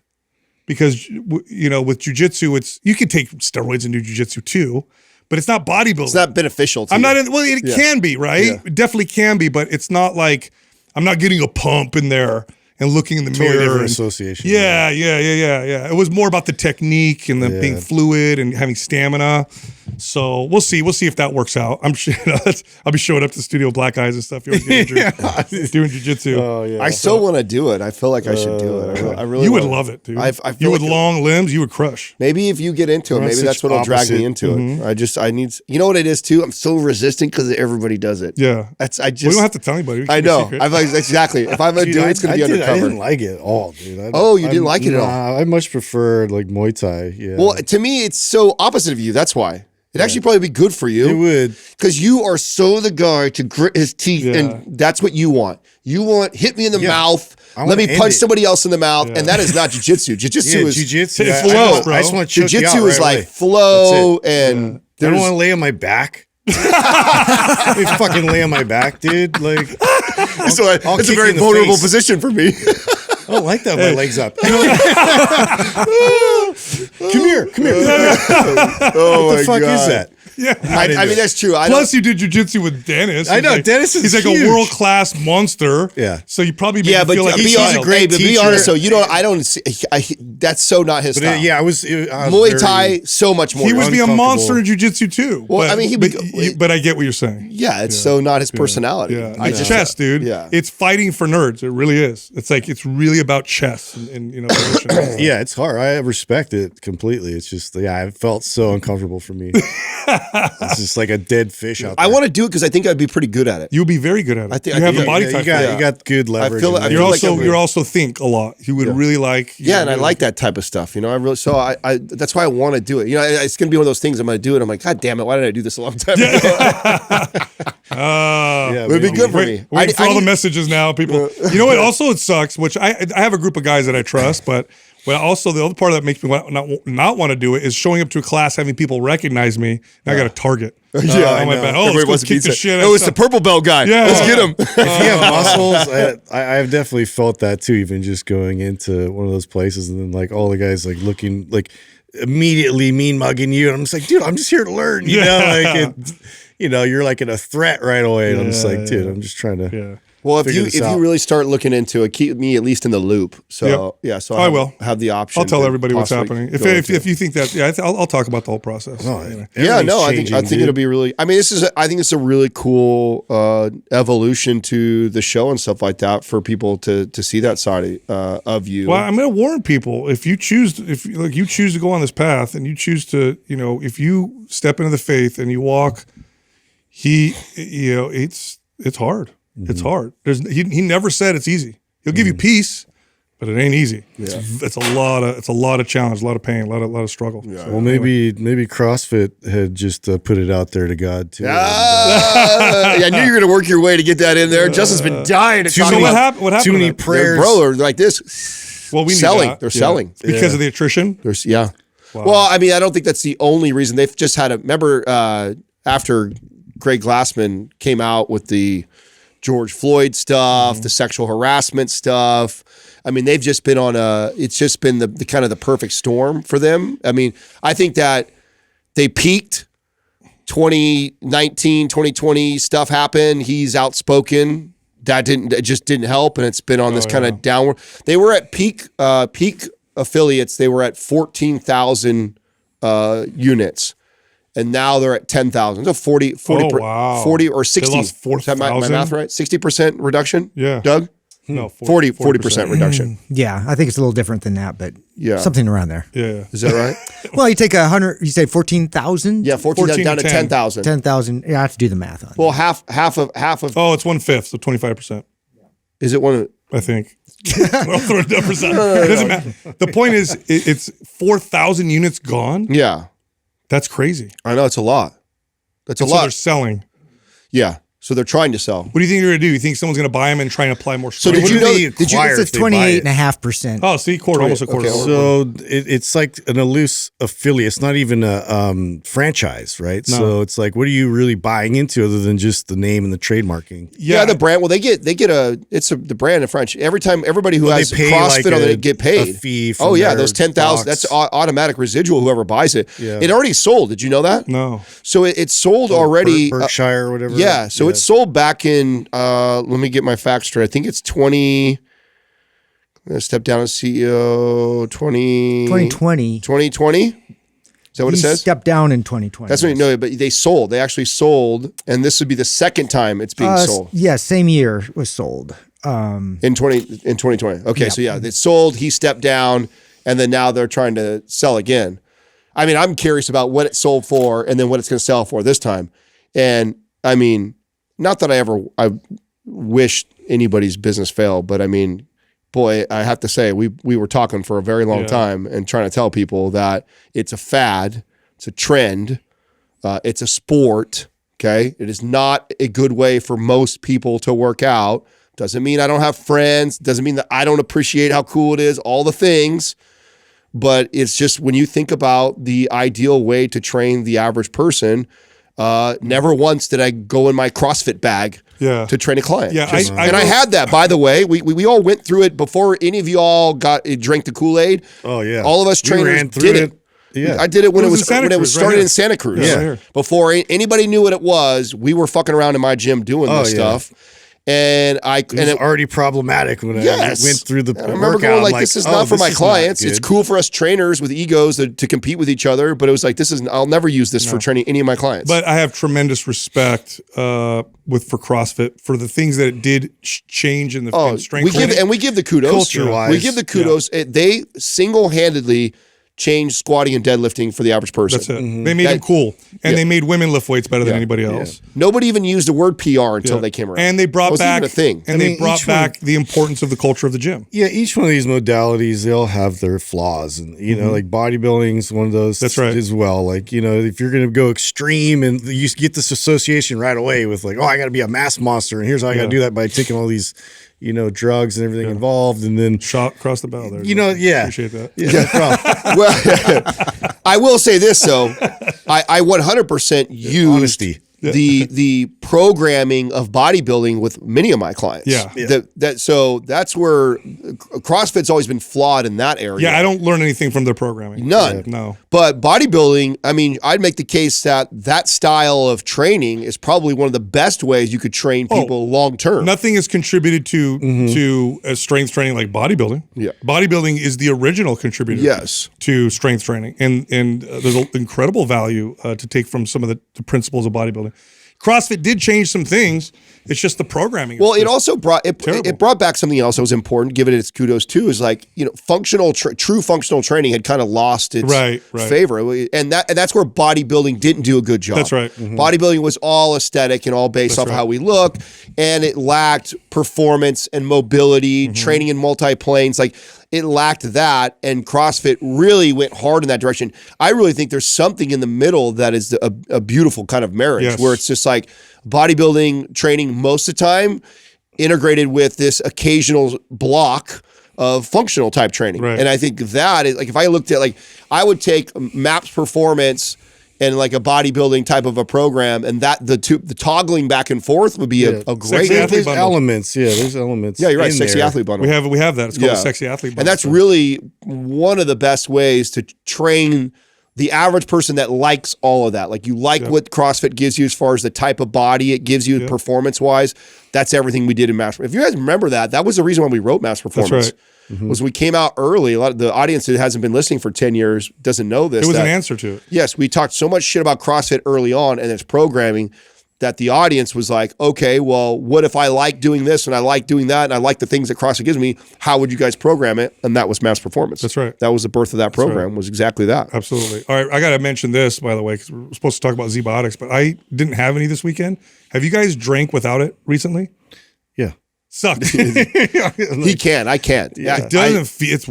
because you know with jiu-jitsu, you can take steroids and do jiu-jitsu too, but it's not bodybuilding. It's not beneficial to you. It can be, right? Yeah. It definitely can be, but it's not like I'm not getting a pump in there and looking in the mirror. Different association. Yeah. It was more about the technique and the being fluid and having stamina. So we'll see. We'll see if that works out. I'm sure I'll be showing up to studio black eyes and stuff. You always get injured doing jiu-jitsu. Oh, yeah. I still want to do it. I feel like I should do it. I really you would love it, dude. You with long limbs, you would crush. Maybe if you get into it, maybe that's what'll drag me into it. I need. You know what it is too? I'm so resistant because everybody does it. Yeah. We don't have to tell anybody. I know. Exactly. If I'm gonna do it, it's gonna be undercover. I didn't like it at all, dude. You didn't like it at all? I much prefer like Muay Thai. Yeah. Well, to me, it's so opposite of you. That's why. It'd actually probably be good for you. It would. Because you are so the guy to grit his teeth, and that's what you want. You want, hit me in the mouth, let me punch somebody else in the mouth, and that is not jiu-jitsu. Jiu-jitsu is jiu-jitsu. It's flow, bro. I just want to choke you out jiu-jitsu is like flow, and I don't want to lay on my back. They fucking lay on my back, dude. Like, it's a very vulnerable position for me. I don't like that with my legs up. Come here. Oh what the fuck is that? Yeah, I mean that's true. Plus, you did jiu-jitsu with Dennis. I know Dennis is. He's like huge. a world-class monster. Yeah. So you probably but feel like he's a great teacher. Be honest, so you don't. I don't. That's so not his style. I was Muay Thai so much more. He would be a monster in jiu-jitsu too. Well, but, I mean, but I get what you're saying. Yeah, it's so not his personality. Yeah. It's chess, dude. Yeah. It's fighting for nerds. It really is. It's like it's really about chess and you know. Yeah, it's hard. I respect it completely. It's just it felt so uncomfortable for me. It's just like a dead fish out there. I want to do it because I think I'd be pretty good at it. You'll be very good at it. I think you have the body type. You got good leverage. You also think a lot. You would really like. Yeah, and I like that type of stuff. You know, I that's why I want to do it. You know, it's going to be one of those things. I'm going to do it. I'm like, God damn it! Why did I do this a long time ago? It would be good for me. Waiting for all the messages now, people. You know what? Also, it sucks. Which I have a group of guys that I trust, but. Well, also the other part that makes me not want to do it is showing up to a class, having people recognize me. And I got a target. On my back. Oh, let's kick the shit. Oh, it's the purple belt guy. Yeah, let's get him. If you have muscles, I've definitely felt that too. Even just going into one of those places and then like all the guys like looking like immediately mean mugging you, and I'm just like, dude, I'm just here to learn. You know, like you're like in a threat right away, and I'm just like, dude, I'm just trying to. Yeah. Well, if you really start looking into it, keep me at least in the loop. So so I will have the option. I'll tell everybody what's happening. If you think that, I'll talk about the whole process. I think it'll be really. I mean, I think it's a really cool evolution to the show and stuff like that for people to see that side of you. Well, I'm going to warn people if you choose to go on this path and you choose to, if you step into the faith and you walk, it's hard. It's hard. He never said it's easy. He'll give you peace, but it ain't easy. Yeah. It's a lot of challenge, a lot of pain, a lot of struggle. Yeah. So, well, maybe CrossFit had just put it out there to God too. I knew you were going to work your way to get that in there. Justin's been dying to talk about what happened. Too many prayers, bro. Like this. Well, we selling. They're selling because of the attrition. Wow. Well, I mean, I don't think that's the only reason. They've just had remember after Greg Glassman came out with the George Floyd stuff, the sexual harassment stuff. I mean, they've just been it's just been the kind of the perfect storm for them. I mean, I think that they peaked 2019, 2020 stuff happened. He's outspoken. It just didn't help. And it's been on this kind of downward. They were at peak affiliates. They were at 14,000 units. And now they're at 10,000. So 40 or 60. They lost 4,000. Is that my math right? 60% reduction? Yeah. Doug? No, 40% reduction. Yeah, I think it's a little different than that, but yeah, something around there. Yeah. Is that right? Well, you take 100, you say 14,000? Yeah, 14 down to 10,000. 10,000. Yeah, I have to do the math on well, half of. Oh, it's 1/5, so 25%. Is it one of? I think. I'll throw it down percent. It doesn't matter. The point is, it's 4,000 units gone. Yeah. That's crazy. I know, it's a lot. That's a So lot. they're selling. Yeah. So they're trying to sell. What do you think they're going to do? You think someone's going to buy them and try and apply more So strength? did you know? It's 28.5%. Oh, see, almost a quarter. Okay. So it's like an loose affiliate. It's not even a franchise, right? No. So it's like, what are you really buying into other than just the name and the trademarking? Yeah, the brand. Well, they get the brand in French. Every time everybody who has they pay CrossFit like on it get paid. a fee from oh yeah, their those 10,000. That's automatic residual. Whoever buys it, it already sold. Did you know that? No. So it's sold already. Berkshire or whatever. Yeah. So it's sold back in. Let me get my facts straight. I think it's 20. I'm gonna step down as CEO 2020. 2020. Is that what it says? Stepped down in 2020. That's what you know, but they sold. They actually sold, and this would be the second time it's being sold. Yeah, same year was sold. In 2020. Okay, so yeah, they sold, he stepped down, and then now they're trying to sell again. I mean, I'm curious about what it sold for and then what it's going to sell for this time. And I mean, not that I wish anybody's business failed, but I mean, boy, I have to say, we were talking for a very long time and trying to tell people that it's a fad, it's a trend, it's a sport, okay? It is not a good way for most people to work out. Doesn't mean I don't have friends, doesn't mean that I don't appreciate how cool it is, all the things, but it's just when you think about the ideal way to train the average person, never once did I go in my CrossFit bag to train a client. Yeah, I had that, by the way. We all went through it before any of you all drank the Kool-Aid. Oh yeah, all of us trainers did it. Yeah, I did it when it was started right in Santa Cruz. Yeah. Before anybody knew what it was, we were fucking around in my gym doing this stuff. And it was already problematic when I went through the workout. I remember going like, this is not for my clients. It's cool for us trainers with egos to compete with each other, but it was like, I'll never use this for training any of my clients. But I have tremendous respect for CrossFit for the things that it did change in the in strength training. We give the kudos. Culture-wise. We give the kudos. They single-handedly changed squatting and deadlifting for the average person. That's it. They made them cool. And they made women lift weights better than anybody else. Nobody even used the word PR until they came around. And they brought back a thing. And they brought back the importance of the culture of the gym. Yeah, each one of these modalities, they'll have their flaws. And, you know, like bodybuilding is one of those. That's right. As well. Like, you know, if you're going to go extreme and you get this association right away with like, oh, I got to be a mass monster. And here's how I got to do that by taking all these, you know, drugs and everything involved. And then shot across the bow there. You know, Appreciate that. Yeah, no problem. Well, I will say this, though. I 100% used honesty. The programming of bodybuilding with many of my clients. So that's where CrossFit's always been flawed in that area. Yeah, I don't learn anything from their programming. None. No. But bodybuilding, I mean, I'd make the case that style of training is probably one of the best ways you could train people long term. Nothing has contributed to strength training like bodybuilding. Yeah. Bodybuilding is the original contributor to strength training. And there's an incredible value to take from some of the principles of bodybuilding. CrossFit did change some things. It's just the programming. Well, it also brought back something else that was important. Give it its kudos too. Is like, you know, true functional training had kind of lost its favor, and that's where bodybuilding didn't do a good job. That's right. Bodybuilding was all aesthetic and all based off how we look, and it lacked performance and mobility, training in multi-planes. Like, it lacked that, and CrossFit really went hard in that direction. I really think there's something in the middle that is a beautiful kind of marriage where it's just like bodybuilding training most of the time integrated with this occasional block of functional type training. And I think that is like, if I looked at, like, I would take MAPS performance and like a bodybuilding type of a program, and that the toggling back and forth would be a great. There's elements. Yeah, there's elements. Yeah, you're right. Sexy athlete bundle. We have that. It's called the sexy athlete bundle. And that's really one of the best ways to train the average person that likes all of that. Like, you like what CrossFit gives you as far as the type of body it gives you performance wise. That's everything we did in Mass. If you guys remember that was the reason why we wrote Mass Performance. That's right. was we came out early. A lot of the audience that hasn't been listening for 10 years doesn't know this. It was an answer to it. Yes, we talked so much shit about CrossFit early on and its programming that the audience was like, okay, well, what if I like doing this and I like doing that and I like the things that CrossFit gives me? How would you guys program it? And that was Mass Performance. That's right. That was the birth of that program, was exactly that. Absolutely. All right, I got to mention this, by the way, because we're supposed to talk about Zbiotics, but I didn't have any this weekend. Have you guys drank without it recently? Yeah. Sucked. He can. I can't. Yeah, it doesn't feel, it's,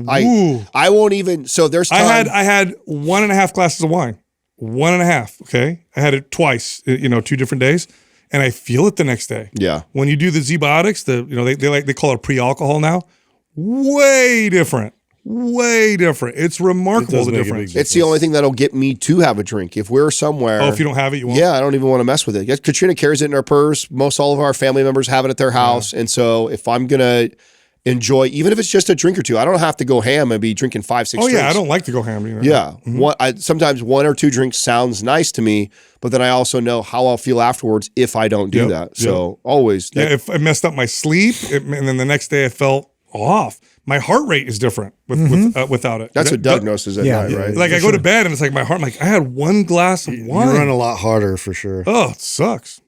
I won't even, so there's time. I had 1.5 glasses of wine. 1.5, okay? I had it twice, 2 different days, and I feel it the next day. Yeah. When you do the Zbiotics, they call it pre-alcohol now. Way different. Way different. It's remarkable the difference. It's the only thing that'll get me to have a drink. If we're somewhere. Oh, if you don't have it, you won't? Yeah, I don't even want to mess with it. Katrina carries it in her purse. Most all of our family members have it at their house. Yeah. And so if I'm going to enjoy, even if it's just a drink or two, I don't have to go ham and be drinking 5, 6 drinks. Oh, yeah, I don't like to go ham either. Yeah. Sometimes 1 or 2 drinks sounds nice to me, but then I also know how I'll feel afterwards if I don't do that. So always. Yeah, if I messed up my sleep, and then the next day I felt off. My heart rate is different without it. That's what Doug notices at night, right? Like I go to bed and it's like my heart, I'm like, I had 1 glass of wine. You run a lot harder for sure. Oh, it sucks.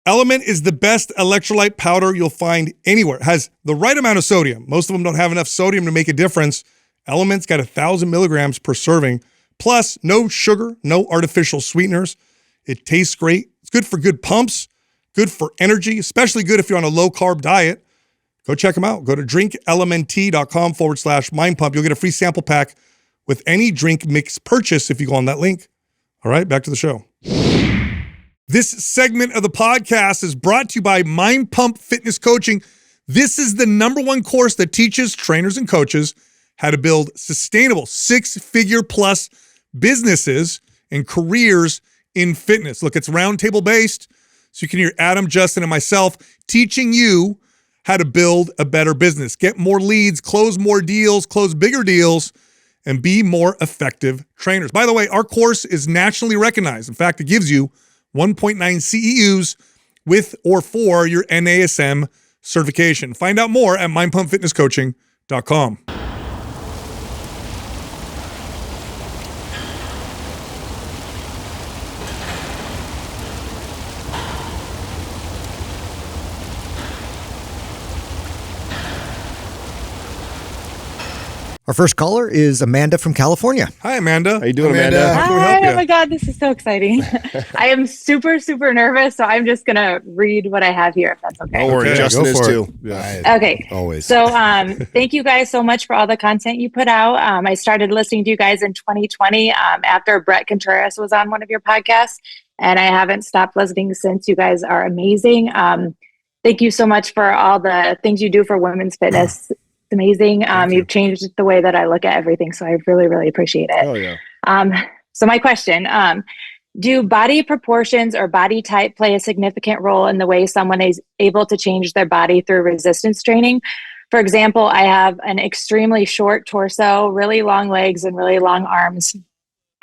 Element is the best electrolyte powder you'll find anywhere. It has the right amount of sodium. Most of them don't have enough sodium to make a difference. Element's got 1,000 milligrams per serving, plus no sugar, no artificial sweeteners. It tastes great. It's good for good pumps, good for energy, especially good if you're on a low-carb diet. Go check them out. Go to drinklmnt.com/mindpump. You'll get a free sample pack with any drink mix purchase if you go on that link. All right, back to the show. This segment of the podcast is brought to you by Mind Pump Fitness Coaching. This is the #1 course that teaches trainers and coaches how to build sustainable 6-figure plus businesses and careers in fitness. Look, it's roundtable based, so you can hear Adam, Justin, and myself teaching you how to build a better business, get more leads, close more deals, close bigger deals, and be more effective trainers. By the way, our course is nationally recognized. In fact, it gives you 1.9 CEUs with or for your NASM certification. Find out more at mindpumpfitnesscoaching.com. Our first caller is Amanda from California. Hi, Amanda. How you doing, Amanda? How can we help Hi, you? oh my God, this is so exciting. I am super, super nervous, so I'm just going to read what I have here, if that's okay. Don't worry, Okay, Justin go is for too. it. Yeah. Okay. Always. So thank you guys so much for all the content you put out. I started listening to you guys in 2020 after Brett Contreras was on one of your podcasts, and I haven't stopped listening since. You guys are amazing. Thank you so much for all the things you do for women's fitness. It's amazing. You've changed the way that I look at everything, so I really, really appreciate it. Oh, yeah. So my question, do body proportions or body type play a significant role in the way someone is able to change their body through resistance training? For example, I have an extremely short torso, really long legs, and really long arms.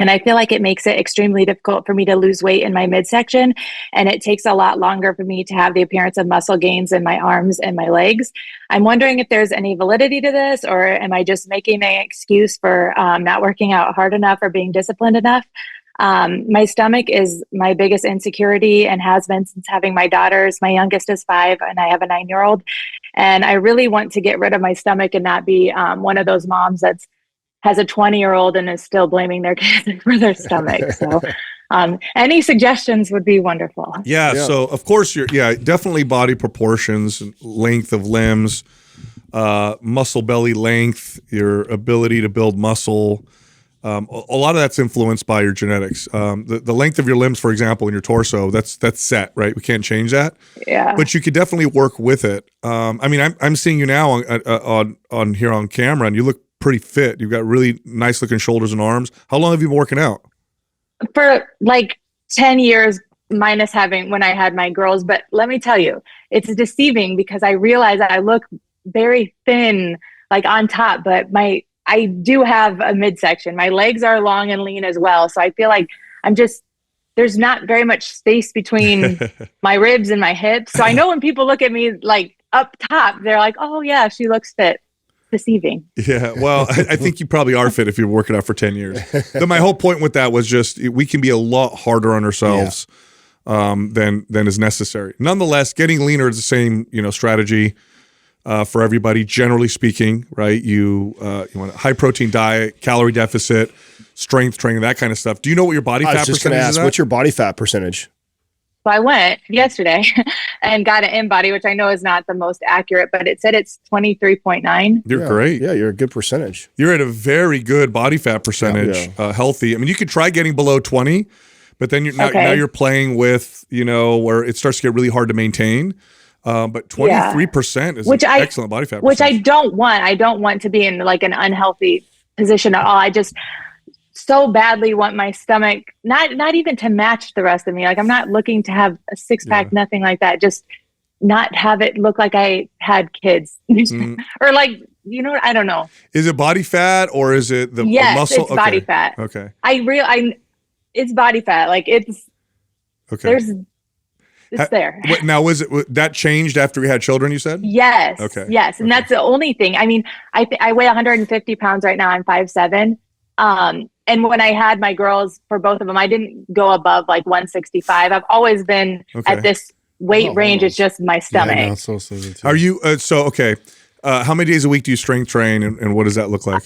And I feel like it makes it extremely difficult for me to lose weight in my midsection. And it takes a lot longer for me to have the appearance of muscle gains in my arms and my legs. I'm wondering if there's any validity to this, or am I just making an excuse for not working out hard enough or being disciplined enough? My stomach is my biggest insecurity and has been since having my daughters. My youngest is 5 and I have a 9-year-old. And I really want to get rid of my stomach and not be one of those moms that's has a 20-year-old and is still blaming their kids for their stomach. So any suggestions would be wonderful. Yeah, so of course, definitely body proportions, length of limbs, muscle belly length, your ability to build muscle. A lot of that's influenced by your genetics. The length of your limbs, for example, in your torso, that's set, right? We can't change that. Yeah. But you could definitely work with it. I mean, I'm seeing you now on here on camera, and you look pretty fit. You've got really nice looking shoulders and arms. How long have you been working out? For like 10 years, minus having when I had my girls. But let me tell you, it's deceiving because I realize that I look very thin, like on top, but I do have a midsection. My legs are long and lean as well. So I feel like there's not very much space between my ribs and my hips. So I know when people look at me like up top, they're like, oh yeah, she looks fit. deceiving. Yeah, well, I think you probably are fit if you're working out for 10 years. But my whole point with that was just we can be a lot harder on ourselves than is necessary. Nonetheless, getting leaner is the same, strategy for everybody. Generally speaking, right? You want a high protein diet, calorie deficit, strength training, that kind of stuff. Do you know what your body fat percentage is? I was just going to ask, what's your body fat percentage? So I went yesterday and got an InBody, which I know is not the most accurate, but it said it's 23.9. You're great. Yeah, you're a good percentage. You're at a very good body fat percentage, healthy. I mean, you could try getting below 20, but then now you're playing with, where it starts to get really hard to maintain. But 23% is an excellent body fat percentage. Which I don't want. I don't want to be in like an unhealthy position at all. I just so badly want my stomach not even to match the rest of me. Like, I'm not looking to have a six-pack, nothing like that. Just not have it look like I had kids or like, I don't know. Is it body fat or is it the muscle? It's body fat. Okay. It's body fat. Like it's there. Now, was it that changed after we had children, you said? Yes. Okay. Yes. And that's the only thing. I mean, I weigh 150 pounds right now. I'm 5'7". And when I had my girls, for both of them, I didn't go above like 165. I've always been at this weight range. It's just my stomach. Yeah, so are you, how many days a week do you strength train and what does that look like?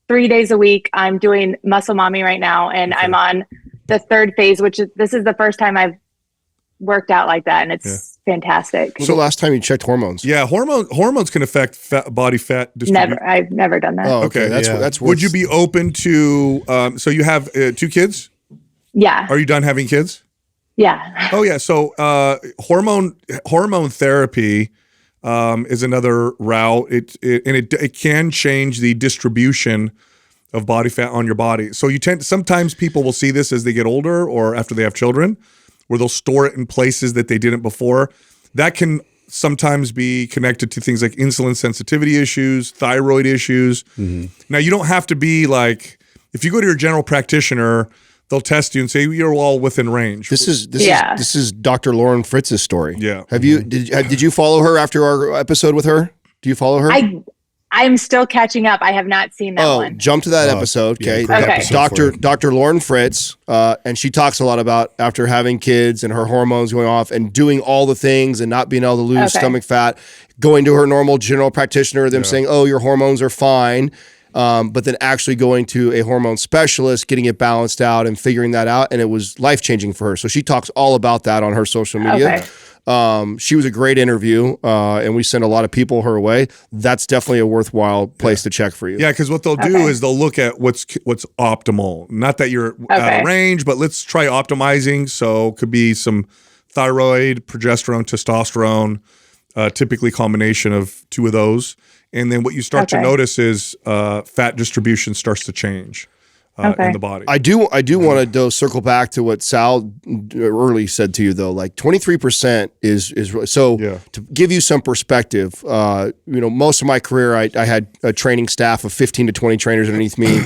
3 days a week. I'm doing Muscle Mommy right now. And I'm on the third phase, this is the first time I've worked out like that. And it's fantastic. When was the last time you checked hormones? Yeah. Hormones can affect body fat distribution. I've never done that. Oh, okay. That's Would you be open to, so you have 2 kids? Yeah. Are you done having kids? Yeah. Oh yeah. So, hormone therapy, is another route. It can change the distribution of body fat on your body. So sometimes people will see this as they get older or after they have children, where they'll store it in places that they didn't before. That can sometimes be connected to things like insulin sensitivity issues, thyroid issues. Now, you don't have to be like, if you go to your general practitioner, they'll test you and say you're all within range. This is Dr. Lauren Fritz's story. Yeah. Did you follow her after our episode with her? Do you follow her? I'm still catching up. I have not seen that one. Jump to that episode. Okay. Dr. Lauren Fritz, and she talks a lot about after having kids and her hormones going off and doing all the things and not being able to lose stomach fat, going to her normal general practitioner, them saying, oh, your hormones are fine. But then actually going to a hormone specialist, getting it balanced out and figuring that out. And it was life-changing for her. So she talks all about that on her social media. She was a great interview, and we send a lot of people her way. That's definitely a worthwhile place to check for you. Yeah, because what they'll do is they'll look at what's optimal. Not that you're out of range, but let's try optimizing. So it could be some thyroid, progesterone, testosterone, typically combination of 2 of those. And then what you start to notice is fat distribution starts to change in the body. I do want to circle back to what Sal early said to you though. Like 23% is really, so. To give you some perspective, most of my career I had a training staff of 15 to 20 trainers underneath me.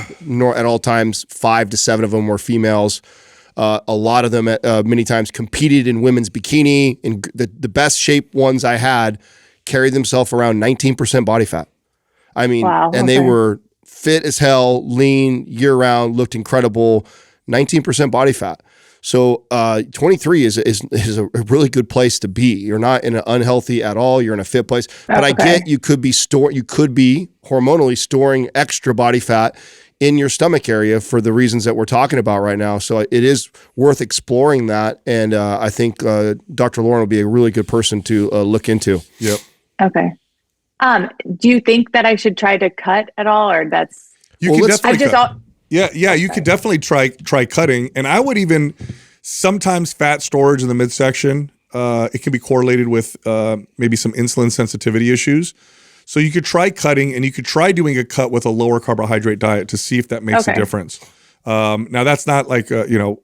At all times, 5 to 7 of them were females. A lot of them many times competed in women's bikini, and the best shape ones I had carried themselves around 19% body fat. I mean, they were fit as hell, lean, year round, looked incredible, 19% body fat. So 23 is a really good place to be. You're not in an unhealthy at all. You're in a fit place. But I get you could be hormonally storing extra body fat in your stomach area for the reasons that we're talking about right now. So it is worth exploring that. And I think Dr. Lauren will be a really good person to look into. Yep. Okay. Do you think that I should try to cut at all, or that's? You can definitely cut. You could definitely try cutting, and I would even sometimes fat storage in the midsection. It can be correlated with maybe some insulin sensitivity issues. So you could try cutting, and you could try doing a cut with a lower carbohydrate diet to see if that makes a difference. Now that's not like a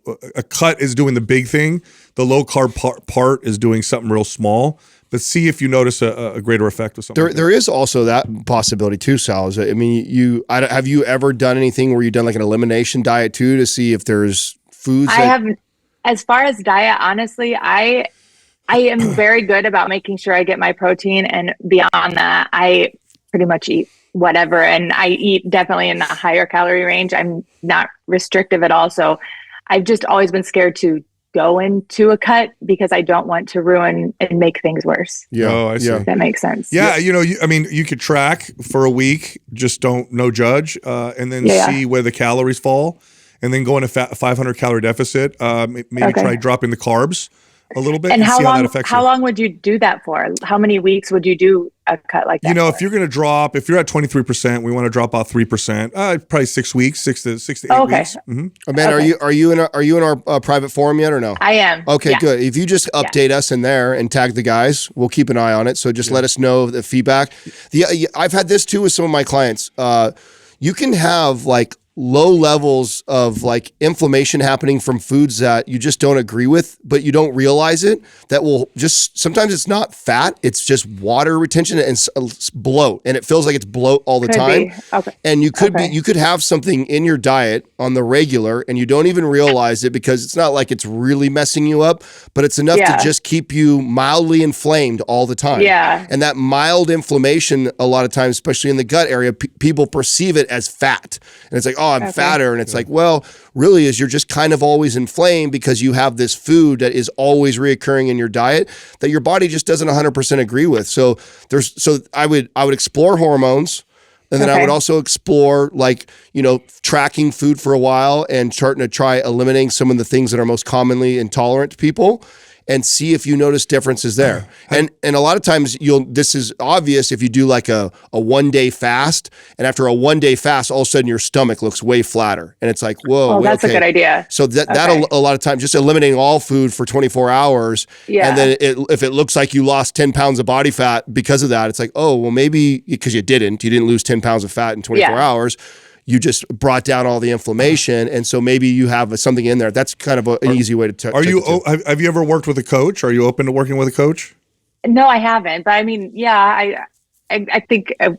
cut is doing the big thing. The low carb part is doing something real small. But see if you notice a greater effect with something. There is also that possibility too, Sal. I mean, have you ever done anything where you've done like an elimination diet too to see if there's foods? I haven't. As far as diet, honestly, I am very good about making sure I get my protein, and beyond that, I pretty much eat whatever. And I eat definitely in the higher calorie range. I'm not restrictive at all. So I've just always been scared to go into a cut because I don't want to ruin and make things worse. Yeah. Oh, I see. If that makes sense. Yeah. You could track for a week, just no judge, and then see where the calories fall, and then go in a 500 calorie deficit. Maybe try dropping the carbs a little bit and see how that affects you. How long would you do that for? How many weeks would you do a cut like that? If you're going to drop, if you're at 23%, we want to drop out 3%. Probably 6 weeks, 6 to 8 weeks. Mm-hmm. Amanda, are you in our private forum yet or no? I am. Okay, good. If you just update us in there and tag the guys, we'll keep an eye on it. So just let us know the feedback. I've had this too with some of my clients. You can have like low levels of like inflammation happening from foods that you just don't agree with, but you don't realize it. That will just, sometimes it's not fat, it's just water retention and bloat, and it feels like it's bloat all the time. Okay. And you could have something in your diet on the regular and you don't even realize it because it's not like it's really messing you up, but it's enough to just keep you mildly inflamed all the time. Yeah. And that mild inflammation, a lot of times, especially in the gut area, people perceive it as fat. And it's like, oh, I'm fatter. And it's like, well, really is you're just kind of always inflamed because you have this food that is always reoccurring in your diet that your body just doesn't 100% agree with. So I would explore hormones. And then I would also explore tracking food for a while and starting to try eliminating some of the things that are most commonly intolerant to people and see if you notice differences there. And a lot of times this is obvious if you do like a 1 day fast, and after a 1 day fast, all of a sudden your stomach looks way flatter. And it's like, whoa. Oh, that's a good idea. So that a lot of times just eliminating all food for 24 hours. Yeah. And then if it looks like you lost 10 pounds of body fat because of that, it's like, oh, well, maybe because you didn't lose 10 pounds of fat in 24 hours. You just brought down all the inflammation, and so maybe you have something in there. That's kind of an easy way to. Have you ever worked with a coach? Are you open to working with a coach? No, I haven't. But I mean, I think it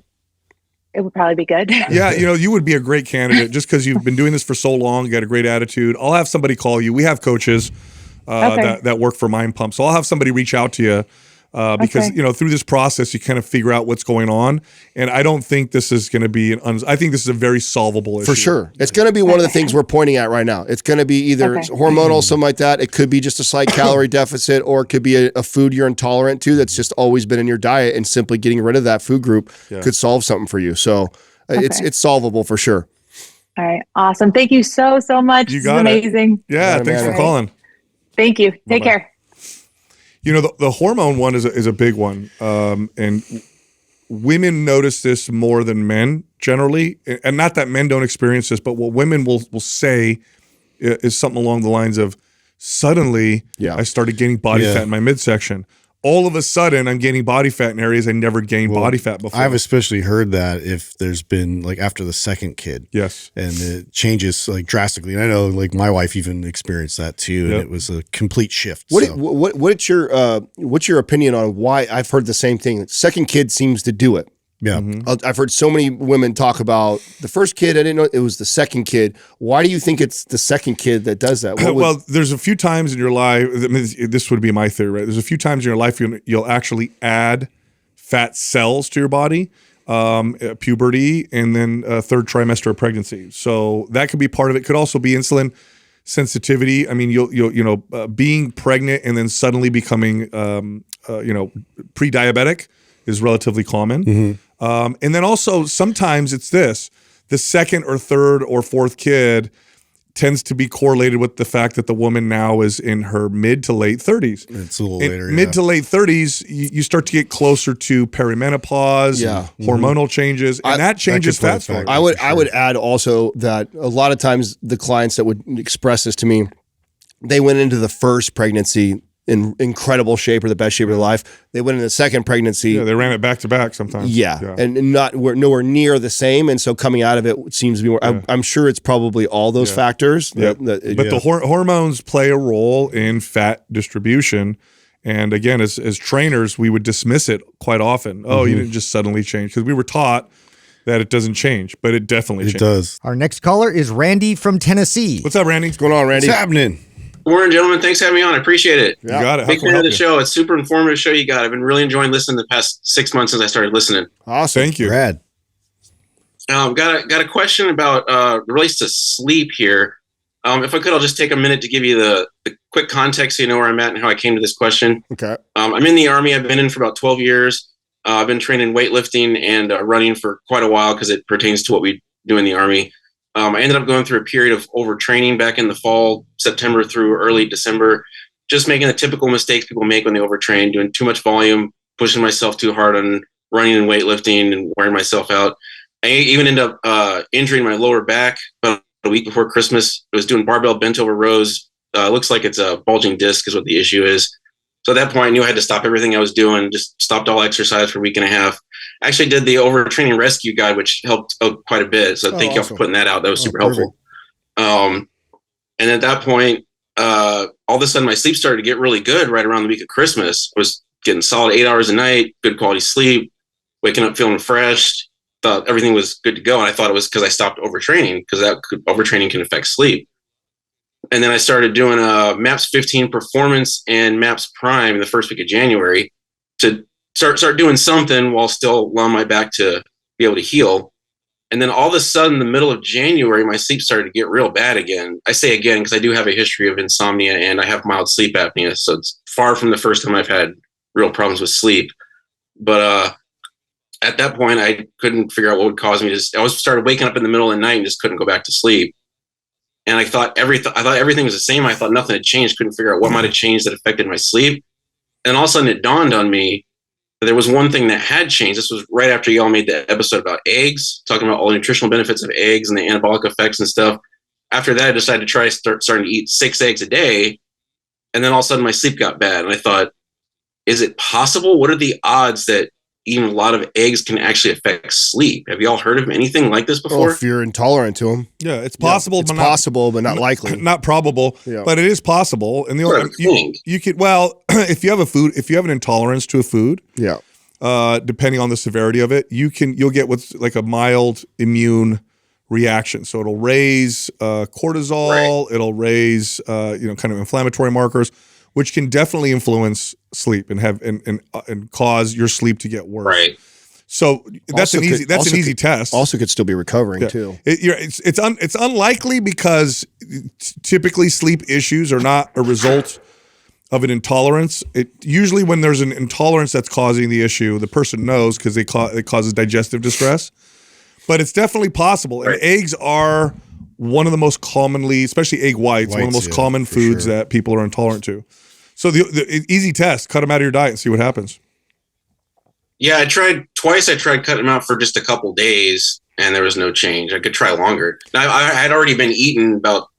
would probably be good. Yeah, you would be a great candidate just because you've been doing this for so long. You got a great attitude. I'll have somebody call you. We have coaches that work for Mind Pump, so I'll have somebody reach out to you. Because through this process you kind of figure out what's going on, and I don't think this is going to be I think this is a very solvable issue. For sure, it's going to be one of the things we're pointing at right now. It's going to be either hormonal, something like that. It could be just a slight calorie deficit, or it could be a food you're intolerant to that's just always been in your diet, and simply getting rid of that food group could solve something for you. So it's solvable for sure. All right, awesome. Thank you so much. You got it. Amazing. Yeah, thanks for calling. Thank you. Take care. The hormone one is a big one, and women notice this more than men generally, and not that men don't experience this, but what women will say is something along the lines of, suddenly I started gaining body fat in my midsection. All of a sudden, I'm gaining body fat in areas I never gained body fat before. I've especially heard that if there's been like after the second kid. Yes. And it changes like drastically. And I know like my wife even experienced that too. And it was a complete shift. What's your opinion on why? I've heard the same thing. Second kid seems to do it. Yeah. I've heard so many women talk about the first kid. I didn't know it was the second kid. Why do you think it's the second kid that does that? Well, there's a few times in your life, this would be my theory, right? There's a few times in your life you'll actually add fat cells to your body, puberty, and then third trimester of pregnancy. So that could be part of it. Could also be insulin sensitivity. I mean, you'll being pregnant and then suddenly becoming, pre-diabetic is relatively common. And then also sometimes it's the second or third or fourth kid tends to be correlated with the fact that the woman now is in her mid to late 30s. It's a little later. Mid to late 30s, you start to get closer to perimenopause, hormonal changes, and that changes fat storage. I would add also that a lot of times the clients that would express this to me, they went into the first pregnancy in incredible shape or the best shape of their life. They went into the second pregnancy. Yeah, they ran it back to back sometimes. Yeah. And nowhere near the same. And so coming out of it seems to be more, I'm sure it's probably all those factors. But the hormones play a role in fat distribution. And again, as trainers, we would dismiss it quite often. Oh, you didn't just suddenly change, because we were taught that it doesn't change, but it definitely changes. It does. Our next caller is Randy from Tennessee. What's up, Randy? What's going on, Randy? What's happening? Good morning, gentlemen. Thanks for having me on. I appreciate it. You got it. Big fan of the show. It's super informative show you got. I've been really enjoying listening the past 6 months since I started listening. Awesome. Thank you. Brad. Got a question about relates to sleep here. If I could, I'll just take a minute to give you the quick context so you know where I'm at and how I came to this question. Okay. I'm in the Army. I've been in for about 12 years. I've been training weightlifting and running for quite a while because it pertains to what we do in the Army. I ended up going through a period of overtraining back in the fall, September through early December, just making the typical mistakes people make when they overtrain, doing too much volume, pushing myself too hard on running and weightlifting and wearing myself out. I even ended up injuring my lower back about a week before Christmas. I was doing barbell bent over rows. Looks like it's a bulging disc is what the issue is. So at that point, I knew I had to stop everything I was doing, just stopped all exercise for a week and a half. I actually did the overtraining rescue guide, which helped quite a bit. So thank you all for putting that out. That was super helpful. And at that point, all of a sudden my sleep started to get really good right around the week of Christmas. I was getting solid 8 hours a night, good quality sleep, waking up feeling fresh. Thought everything was good to go. And I thought it was because I stopped overtraining, because overtraining can affect sleep. And then I started doing MAPS 15 Performance and MAPS Prime in the first week of January to start doing something while still allowing my back to be able to heal. And then all of a sudden, in the middle of January, my sleep started to get real bad again. I say again because I do have a history of insomnia and I have mild sleep apnea. So it's far from the first time I've had real problems with sleep. But at that point, I couldn't figure out what would cause me to. I started waking up in the middle of the night and just couldn't go back to sleep. And I thought everything was the same. I thought nothing had changed. Couldn't figure out what might have changed that affected my sleep. And all of a sudden, it dawned on me that there was one thing that had changed. This was right after y'all made the episode about eggs, talking about all the nutritional benefits of eggs and the anabolic effects and stuff. After that, I decided to starting to eat 6 eggs a day. And then all of a sudden, my sleep got bad. And I thought, is it possible? What are the odds that eating a lot of eggs can actually affect sleep? Have you all heard of anything like this before? Well, if you're intolerant to them. Yeah, it's possible. It's possible, but not likely. Not probable, but it is possible. And you could, well, if you have an intolerance to a food, depending on the severity of it, you'll get what's like a mild immune reaction. So it'll raise cortisol, it'll raise kind of inflammatory markers, which can definitely influence sleep and have and cause your sleep to get worse. Right. So that's an easy test. Also, could still be recovering too. It's unlikely because typically sleep issues are not a result of an intolerance. Usually when there's an intolerance that's causing the issue, the person knows because it causes digestive distress. But it's definitely possible. And eggs are one of the most commonly, especially egg whites, one of the most common foods that people are intolerant to. So the easy test, cut them out of your diet and see what happens. Yeah, I tried twice. I tried cutting them out for just a couple days and there was no change. I could try longer. Now, I had already been eating about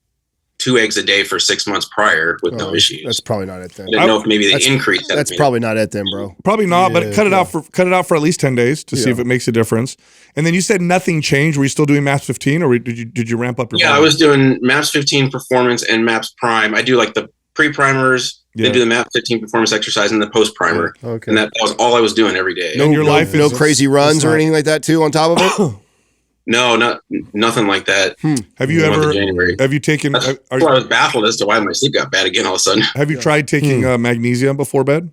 2 eggs a day for 6 months prior with no issues. That's probably not it then. I didn't know if maybe they increased. That's probably not it then, bro. Probably not, but cut it out for at least 10 days to see if it makes a difference. And then you said nothing changed. Were you still doing MAPS 15 or did you ramp up your body? I was doing MAPS 15 Performance and MAPS Prime. I do like the pre-primers, then do the MAPS 15 Performance exercise and the post-primer. Okay. And that was all I was doing every day. No crazy runs or anything like that too on top of it? No, nothing like that. Have you taken? I was baffled as to why my sleep got bad again all of a sudden. Have you tried taking magnesium before bed?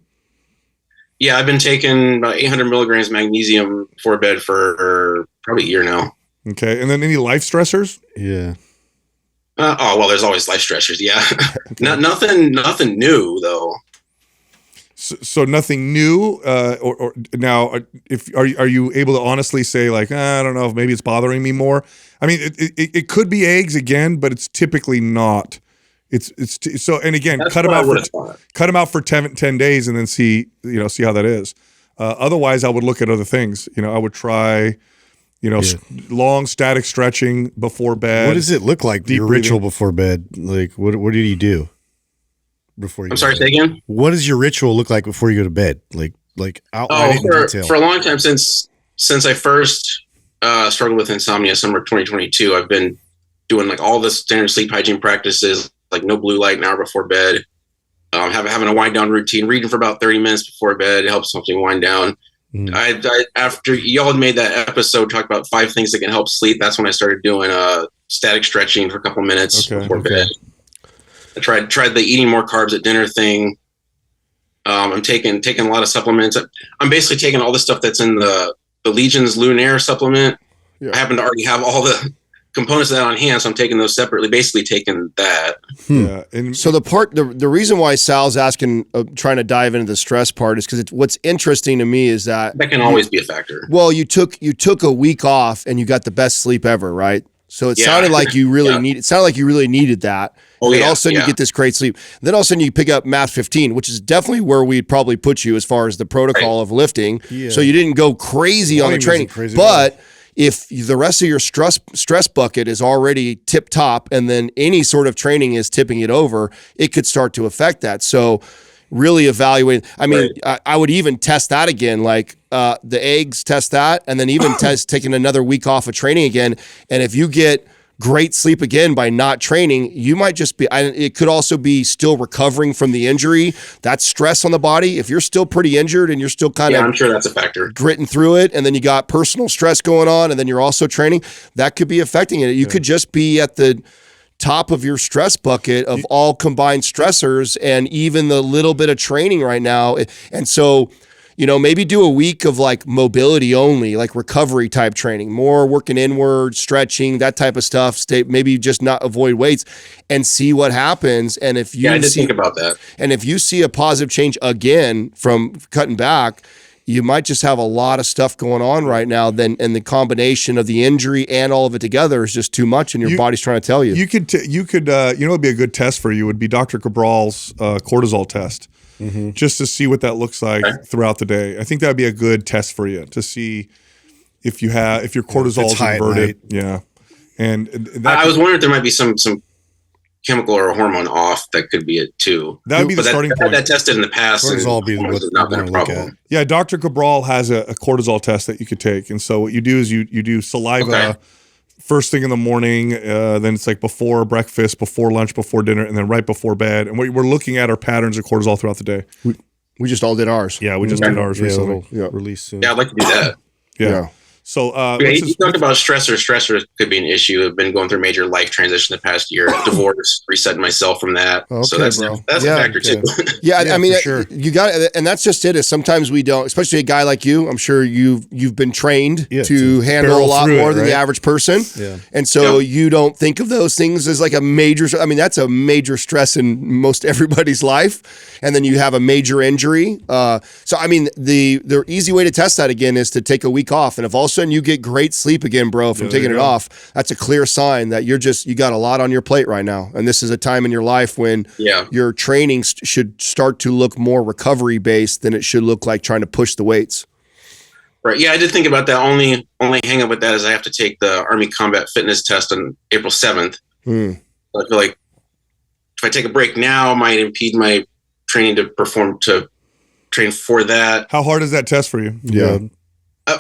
Yeah, I've been taking about 800 milligrams magnesium before bed for probably a year now. Okay, and then any life stressors? Yeah. Well, there's always life stressors. Yeah, nothing new though. So nothing new, or now, are you able to honestly say like, I don't know if maybe it's bothering me more? I mean, it could be eggs again, but it's typically not. It's so, and again, cut them out for 10 days and then see how that is. Otherwise, I would look at other things. I would try, long static stretching before bed. What does it look like? Your ritual before bed? Like, what did you do? I'm sorry, say again? What does your ritual look like before you go to bed? Like outline it in detail. For a long time, since I first struggled with insomnia, summer 2022, I've been doing like all the standard sleep hygiene practices, like no blue light an hour before bed, having a wind down routine, reading for about 30 minutes before bed. It helps something wind down. I after y'all had made that episode, talk about 5 things that can help sleep. That's when I started doing static stretching for a couple minutes before bed. I tried the eating more carbs at dinner thing. I'm taking a lot of supplements. I'm basically taking all the stuff that's in the Legion's Lunaire supplement. I happen to already have all the components of that on hand, so I'm taking those separately, basically taking that. Yeah. And so the reason why Sal's asking, trying to dive into the stress part is because what's interesting to me is that can always be a factor. Well, you took a week off and you got the best sleep ever, right? So it sounded like you really needed that. Oh, and all of a sudden you get this great sleep. Then all of a sudden you pick up MAPS 15, which is definitely where we'd probably put you as far as the protocol of lifting. Yeah. So you didn't go crazy on the training. But if the rest of your stress bucket is already tip top and then any sort of training is tipping it over, it could start to affect that. So really evaluate. I mean, I would even test that again, like the eggs, test that, and then even test taking another week off of training again. And if you get great sleep again by not training, you might just be, it could also be still recovering from the injury. That's stress on the body. If you're still pretty injured and you're still kind of, I'm sure that's a factor, gritting through it, and then you got personal stress going on, and then you're also training, that could be affecting it. You could just be at the top of your stress bucket of all combined stressors and even the little bit of training right now. And so, maybe do a week of like mobility only, like recovery type training, more working inward, stretching, that type of stuff. Maybe just not avoid weights and see what happens. And if you I did think about that. And if you see a positive change again from cutting back, you might just have a lot of stuff going on right now. And the combination of the injury and all of it together is just too much, and your body's trying to tell you. You could, it'd be a good test for you would be Dr. Cabral's cortisol test, just to see what that looks like throughout the day. I think that would be a good test for you to see if your cortisol is inverted. Yeah, and I was wondering if there might be some chemical or a hormone off that could be it too. That would be the starting point. That tested in the past. Cortisol be what's not been a problem. Yeah, Dr. Cabral has a cortisol test that you could take, and so what you do is you do saliva first thing in the morning, then it's like before breakfast, before lunch, before dinner, and then right before bed. And what we're looking at are patterns of cortisol throughout the day. We just all did ours. Yeah, we just did ours recently. Release soon. Yeah, I'd like to do that. Yeah. So you talked about stressors. Stressors could be an issue. I've been going through a major life transition the past year. Divorce, resetting myself from that. Okay, so that's a factor too. Yeah, I mean, sure. You got it, and that's just it. Is sometimes we don't, especially a guy like you. I'm sure you've been trained to handle a lot more than the average person. Yeah, and so you don't think of those things as like a major. I mean, that's a major stress in most everybody's life. And then you have a major injury. So I mean, the easy way to test that again is to take a week off, and if all of a sudden you get great sleep again, bro, from taking it off, that's a clear sign that you got a lot on your plate right now. And this is a time in your life when your training should start to look more recovery based than it should look like trying to push the weights. Right. Yeah, I did think about that. Only hang up with that is I have to take the Army Combat Fitness test on April 7th. I feel like if I take a break now, it might impede my training to train for that. How hard is that test for you? Yeah.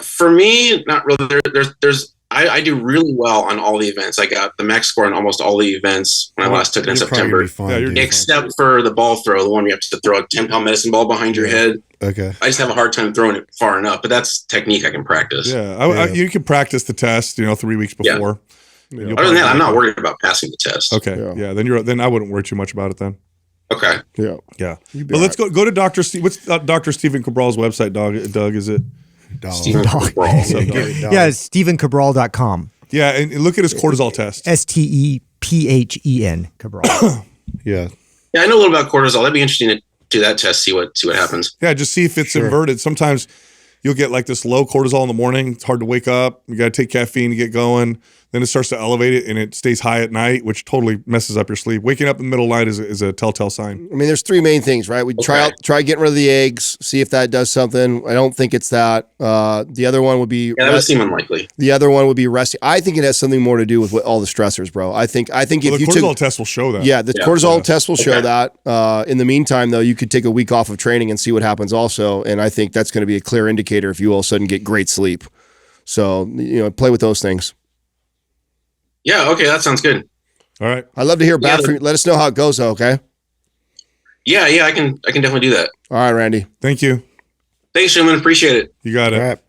For me, not really. I do really well on all the events. I got the max score on almost all the events when I last took it in September. Except for the ball throw, the one you have to throw a 10-pound medicine ball behind your head. Okay. I just have a hard time throwing it far enough, but that's technique I can practice. Yeah, you can practice the test, 3 weeks before. Yeah. Other than that, I'm not worried about passing the test. Okay. Yeah. Then I wouldn't worry too much about it then. Okay. Yeah. But let's go to Dr. Steve. What's Dr. Stephen Cabral's website, Doug? Is it? Stephen Cabral. Yeah, it's StephenCabral.com. Yeah, and look at his cortisol test. STEPHEN Cabral. Yeah, I know a little about cortisol. That'd be interesting to do that test, see what happens. Yeah, just see if it's inverted. Sometimes you'll get like this low cortisol in the morning. It's hard to wake up. You got to take caffeine to get going. Then it starts to elevate it, and it stays high at night, which totally messes up your sleep. Waking up in the middle of the night is a telltale sign. I mean, there's three main things, right? We try getting rid of the eggs, see if that does something. I don't think it's that. The other one would be that would seem unlikely. The other one would be resting. I think it has something more to do with all the stressors, bro. I think if the cortisol test will show that. Yeah, the cortisol test will show that. In the meantime, though, you could take a week off of training and see what happens also, and I think that's going to be a clear indicator if you all of a sudden get great sleep. So play with those things. Yeah, okay, that sounds good. All right. I'd love to hear back from you. Let us know how it goes, though, okay? Yeah, I can definitely do that. All right, Randy. Thank you. Thanks, gentlemen. Appreciate it. You got it. All right.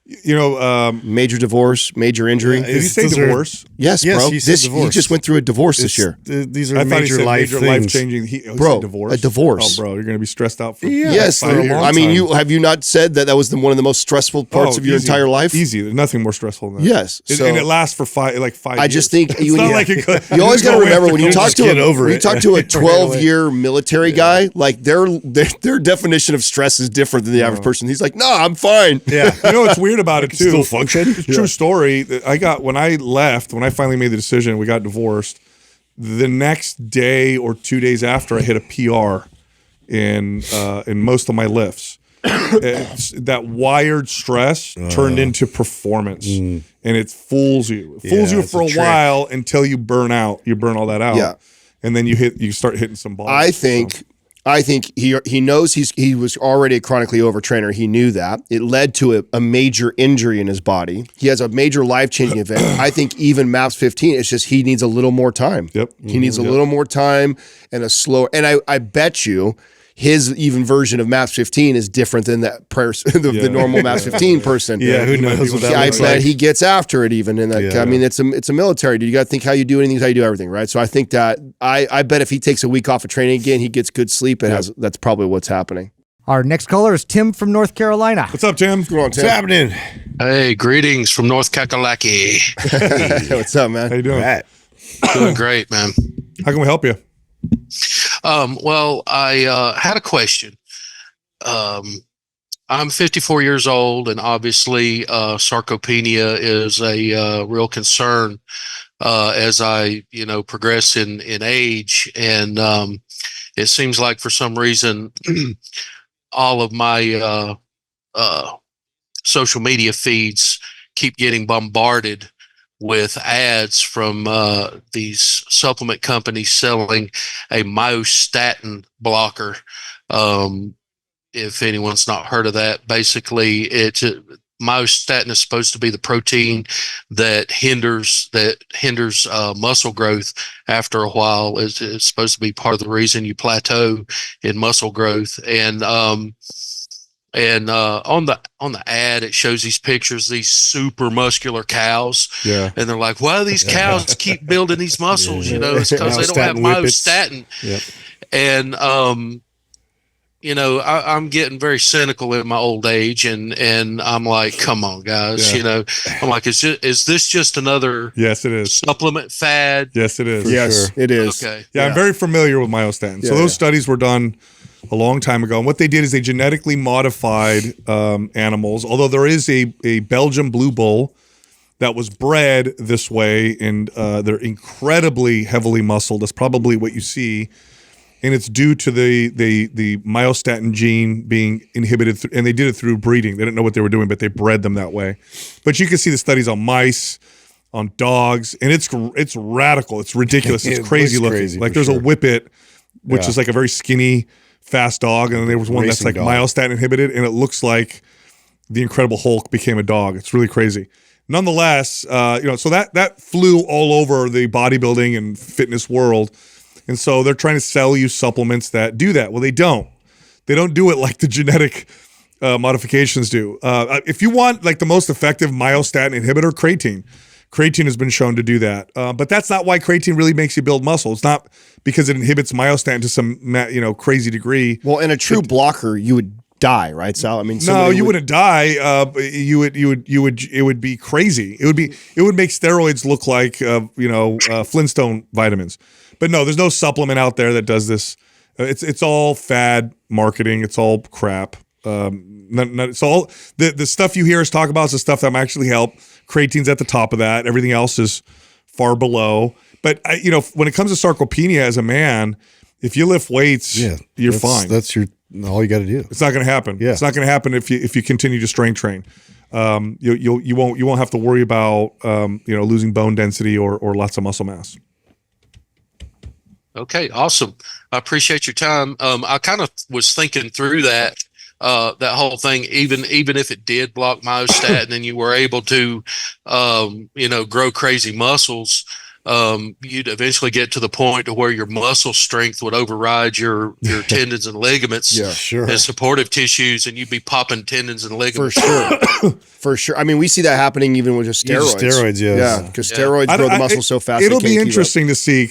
Major divorce, major injury. Did he say divorce? Yes, bro. He said divorce. He just went through a divorce this year. These are I thought he said major life things. changing. He Bro, said divorce. a divorce. Oh, bro, you're going to be stressed out for Yes, for a long I mean, time. have you not said that was one of the most stressful parts of your easy. entire life? Easy. There's nothing more stressful than that. Yes. And it lasts for 5 years. I just think it's not like it could, you always got to remember when you talk to get over it. a 12-year military guy, like their definition of stress is different than the average person. He's like, no, I'm fine. Yeah. You know what's weird about it too? Still function. It's a true story. I got when I finally made the decision, we got divorced. The next day or 2 days after, I hit a PR in most of my lifts. That wired stress turned into performance, and it fools you. It fools you for a while until you burn out. You burn all that out, and then you start hitting some balls. I think he knows he was already a chronically overtrainer. He knew that. It led to a major injury in his body. He has a major life-changing event. I think even MAPS 15, it's just he needs a little more time. Yep. He needs a little more time and a slower. And I bet you his even version of MAPS 15 is different than that person, the normal MAPS 15 person. Yeah, who knows what that looks I bet like. he gets after it even. And I mean, it's a military. You got to think how you do anything is how you do everything, right? So I think that I bet if he takes a week off of training again, he gets good sleep. That's probably what's happening. Our next caller is Tim from North Carolina. What's up, Tim? Come on, Tim. What's happening? Hey, greetings from North Kakalaki. What's up, man? How you doing? Doing great, man. How can we help you? Well, I had a question. I'm 54 years old, and obviously sarcopenia is a real concern as I, progress in age. And it seems like for some reason, all of my social media feeds keep getting bombarded with ads from these supplement companies selling a myostatin blocker. If anyone's not heard of that, basically myostatin is supposed to be the protein that hinders muscle growth after a while. It's supposed to be part of the reason you plateau in muscle growth. And on the ad, it shows these pictures, these super muscular cows. Yeah. And they're like, why do these cows keep building these muscles? It's because they don't have myostatin. Yep. And, I'm getting very cynical in my old age, and I'm like, come on, guys. I'm like, is this just another supplement fad? Yes, it is. Yes, it is. Okay. Yeah, I'm very familiar with myostatin. So those studies were done a long time ago. And what they did is they genetically modified animals, although there is a Belgian blue bull that was bred this way, and they're incredibly heavily muscled. That's probably what you see. And it's due to the myostatin gene being inhibited, and they did it through breeding. They didn't know what they were doing, but they bred them that way. But you can see the studies on mice, on dogs, and it's radical. It's ridiculous. It's crazy looking. Crazy, like there's a Whippet, which is like a very skinny, fast dog, and then there was one that's like myostatin inhibited, and it looks like the Incredible Hulk became a dog. It's really crazy. Nonetheless, so that flew all over the bodybuilding and fitness world. And so they're trying to sell you supplements that do that. Well, they don't. They don't do it like the genetic modifications do. If you want like the most effective myostatin inhibitor, creatine. Creatine has been shown to do that. But that's not why creatine really makes you build muscle. It's not because it inhibits myostatin to some crazy degree. Well, in a true blocker, you would die, right, Sal? I mean, no, you wouldn't die. It would be crazy. It would make steroids look like Flintstone vitamins. But no, there's no supplement out there that does this. It's all fad marketing. It's all crap. It's all the stuff you hear us talk about is the stuff that actually help. Creatine's at the top of that. Everything else is far below. But when it comes to sarcopenia as a man, if you lift weights, you're fine. That's all you got to do. It's not going to happen. Yeah. It's not going to happen if you continue to strength train. You won't have to worry about losing bone density or lots of muscle mass. Okay, awesome. I appreciate your time. I kind of was thinking through that whole thing. Even if it did block myostatin and you were able to, grow crazy muscles, you'd eventually get to the point to where your muscle strength would override your tendons and ligaments and supportive tissues, and you'd be popping tendons and ligaments. For sure. For sure. I mean, we see that happening even with just steroids. Yeah, because steroids grow the muscle so fast. It'll be interesting to see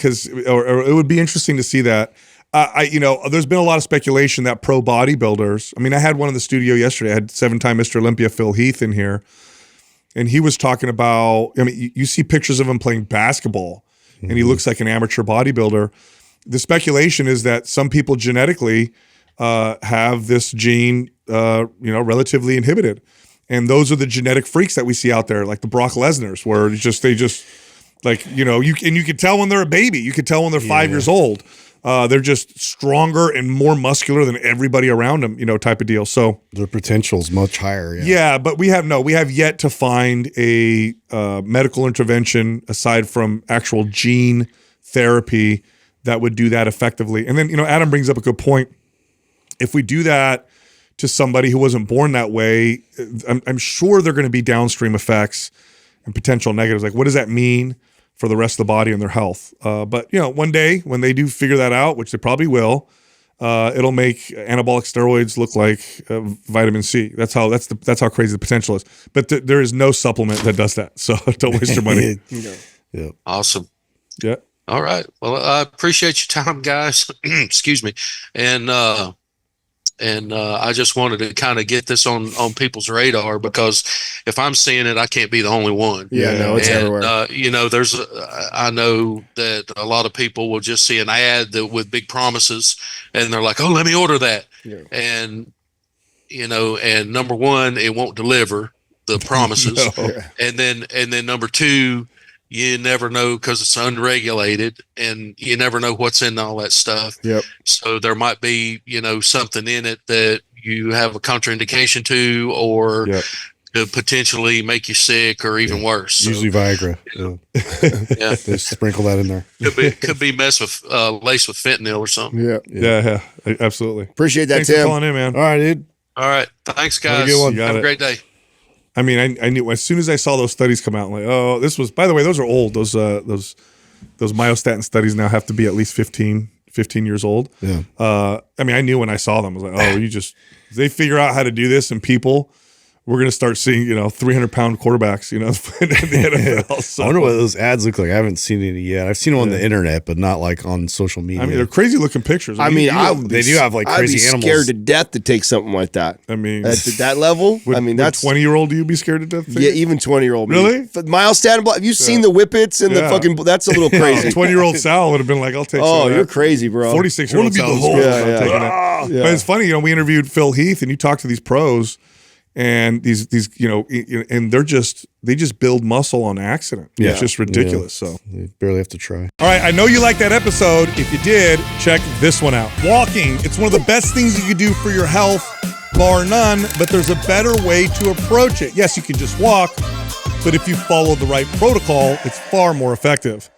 or it would be interesting to see that. There's been a lot of speculation that pro bodybuilders, I mean, I had one in the studio yesterday. I had 7-time Mr. Olympia Phil Heath in here, and he was talking about, I mean, you see pictures of him playing basketball, and he looks like an amateur bodybuilder. The speculation is that some people genetically have this gene, relatively inhibited. And those are the genetic freaks that we see out there, like the Brock Lesnar's, where they just like, you can tell when they're a baby. You can tell when they're 5 years old. They're just stronger and more muscular than everybody around them, type of deal. So their potential is much higher. Yeah, but we have yet to find a medical intervention aside from actual gene therapy that would do that effectively. And then, Adam brings up a good point. If we do that to somebody who wasn't born that way, I'm sure there are going to be downstream effects and potential negatives. Like, what does that mean for the rest of the body and their health? But one day when they do figure that out, which they probably will, it'll make anabolic steroids look like vitamin C. That's how crazy the potential is. But there is no supplement that does that. So don't waste your money. Yeah. Awesome. Yeah. All right. Well, I appreciate your time, guys. Excuse me. And I just wanted to kind of get this on people's radar, because if I'm seeing it, I can't be the only one. Yeah, no, it's everywhere. I know that a lot of people will just see an ad with big promises, and they're like, "Oh, let me order that." Yeah. And and number one, it won't deliver the promises, and then number two, you never know, because it's unregulated, and you never know what's in all that stuff. Yep. So there might be, something in it that you have a contraindication to, or could potentially make you sick, or even worse. So, usually Viagra. Yeah. They sprinkle that in there. Could be laced with fentanyl or something. Yeah, absolutely. Appreciate that, Thanks Tim. for calling in, man. All right, dude. All right. Thanks, guys. Have a good one. Have a great day. I mean, I knew as soon as I saw those studies come out, I'm like, oh, this was, by the way, those are old. Those myostatin studies now have to be at least 15 years old. Yeah. I mean, I knew when I saw them, I was like, oh, they figure out how to do this in people. We're going to start seeing, 300-pound quarterbacks, in the NFL. So, I wonder what those ads look like. I haven't seen any yet. I've seen them on the internet, but not like on social media. I mean, they're crazy looking pictures. They do have like crazy animals. I'd be scared to death to take something like that. I mean, at that level, that's 20-year-old. Do you be scared to death? Yeah, even 20-year-old. Really? Myostatin. Have you seen the whippets and the fucking? That's a little crazy. 20-year-old Sal would have been like, "I'll take." Oh, you're crazy, bro. 46-year-old Sal. But it's funny, we interviewed Phil Heath, and you talk to these pros. And these, and they just build muscle on accident. Yeah. It's just ridiculous. Yeah. So you barely have to try. All right. I know you liked that episode. If you did, check this one out. Walking. It's one of the best things you can do for your health, bar none, but there's a better way to approach it. Yes, you can just walk, but if you follow the right protocol, it's far more effective.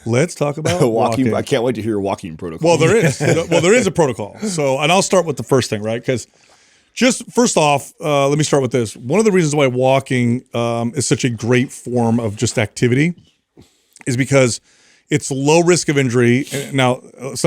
Let's talk about walking. I can't wait to hear your walking protocol. Well, there is. There is a protocol. So, and I'll start with the first thing, right? Because just first off, let me start with this. One of the reasons why walking is such a great form of just activity is because it's low risk of injury. Now, some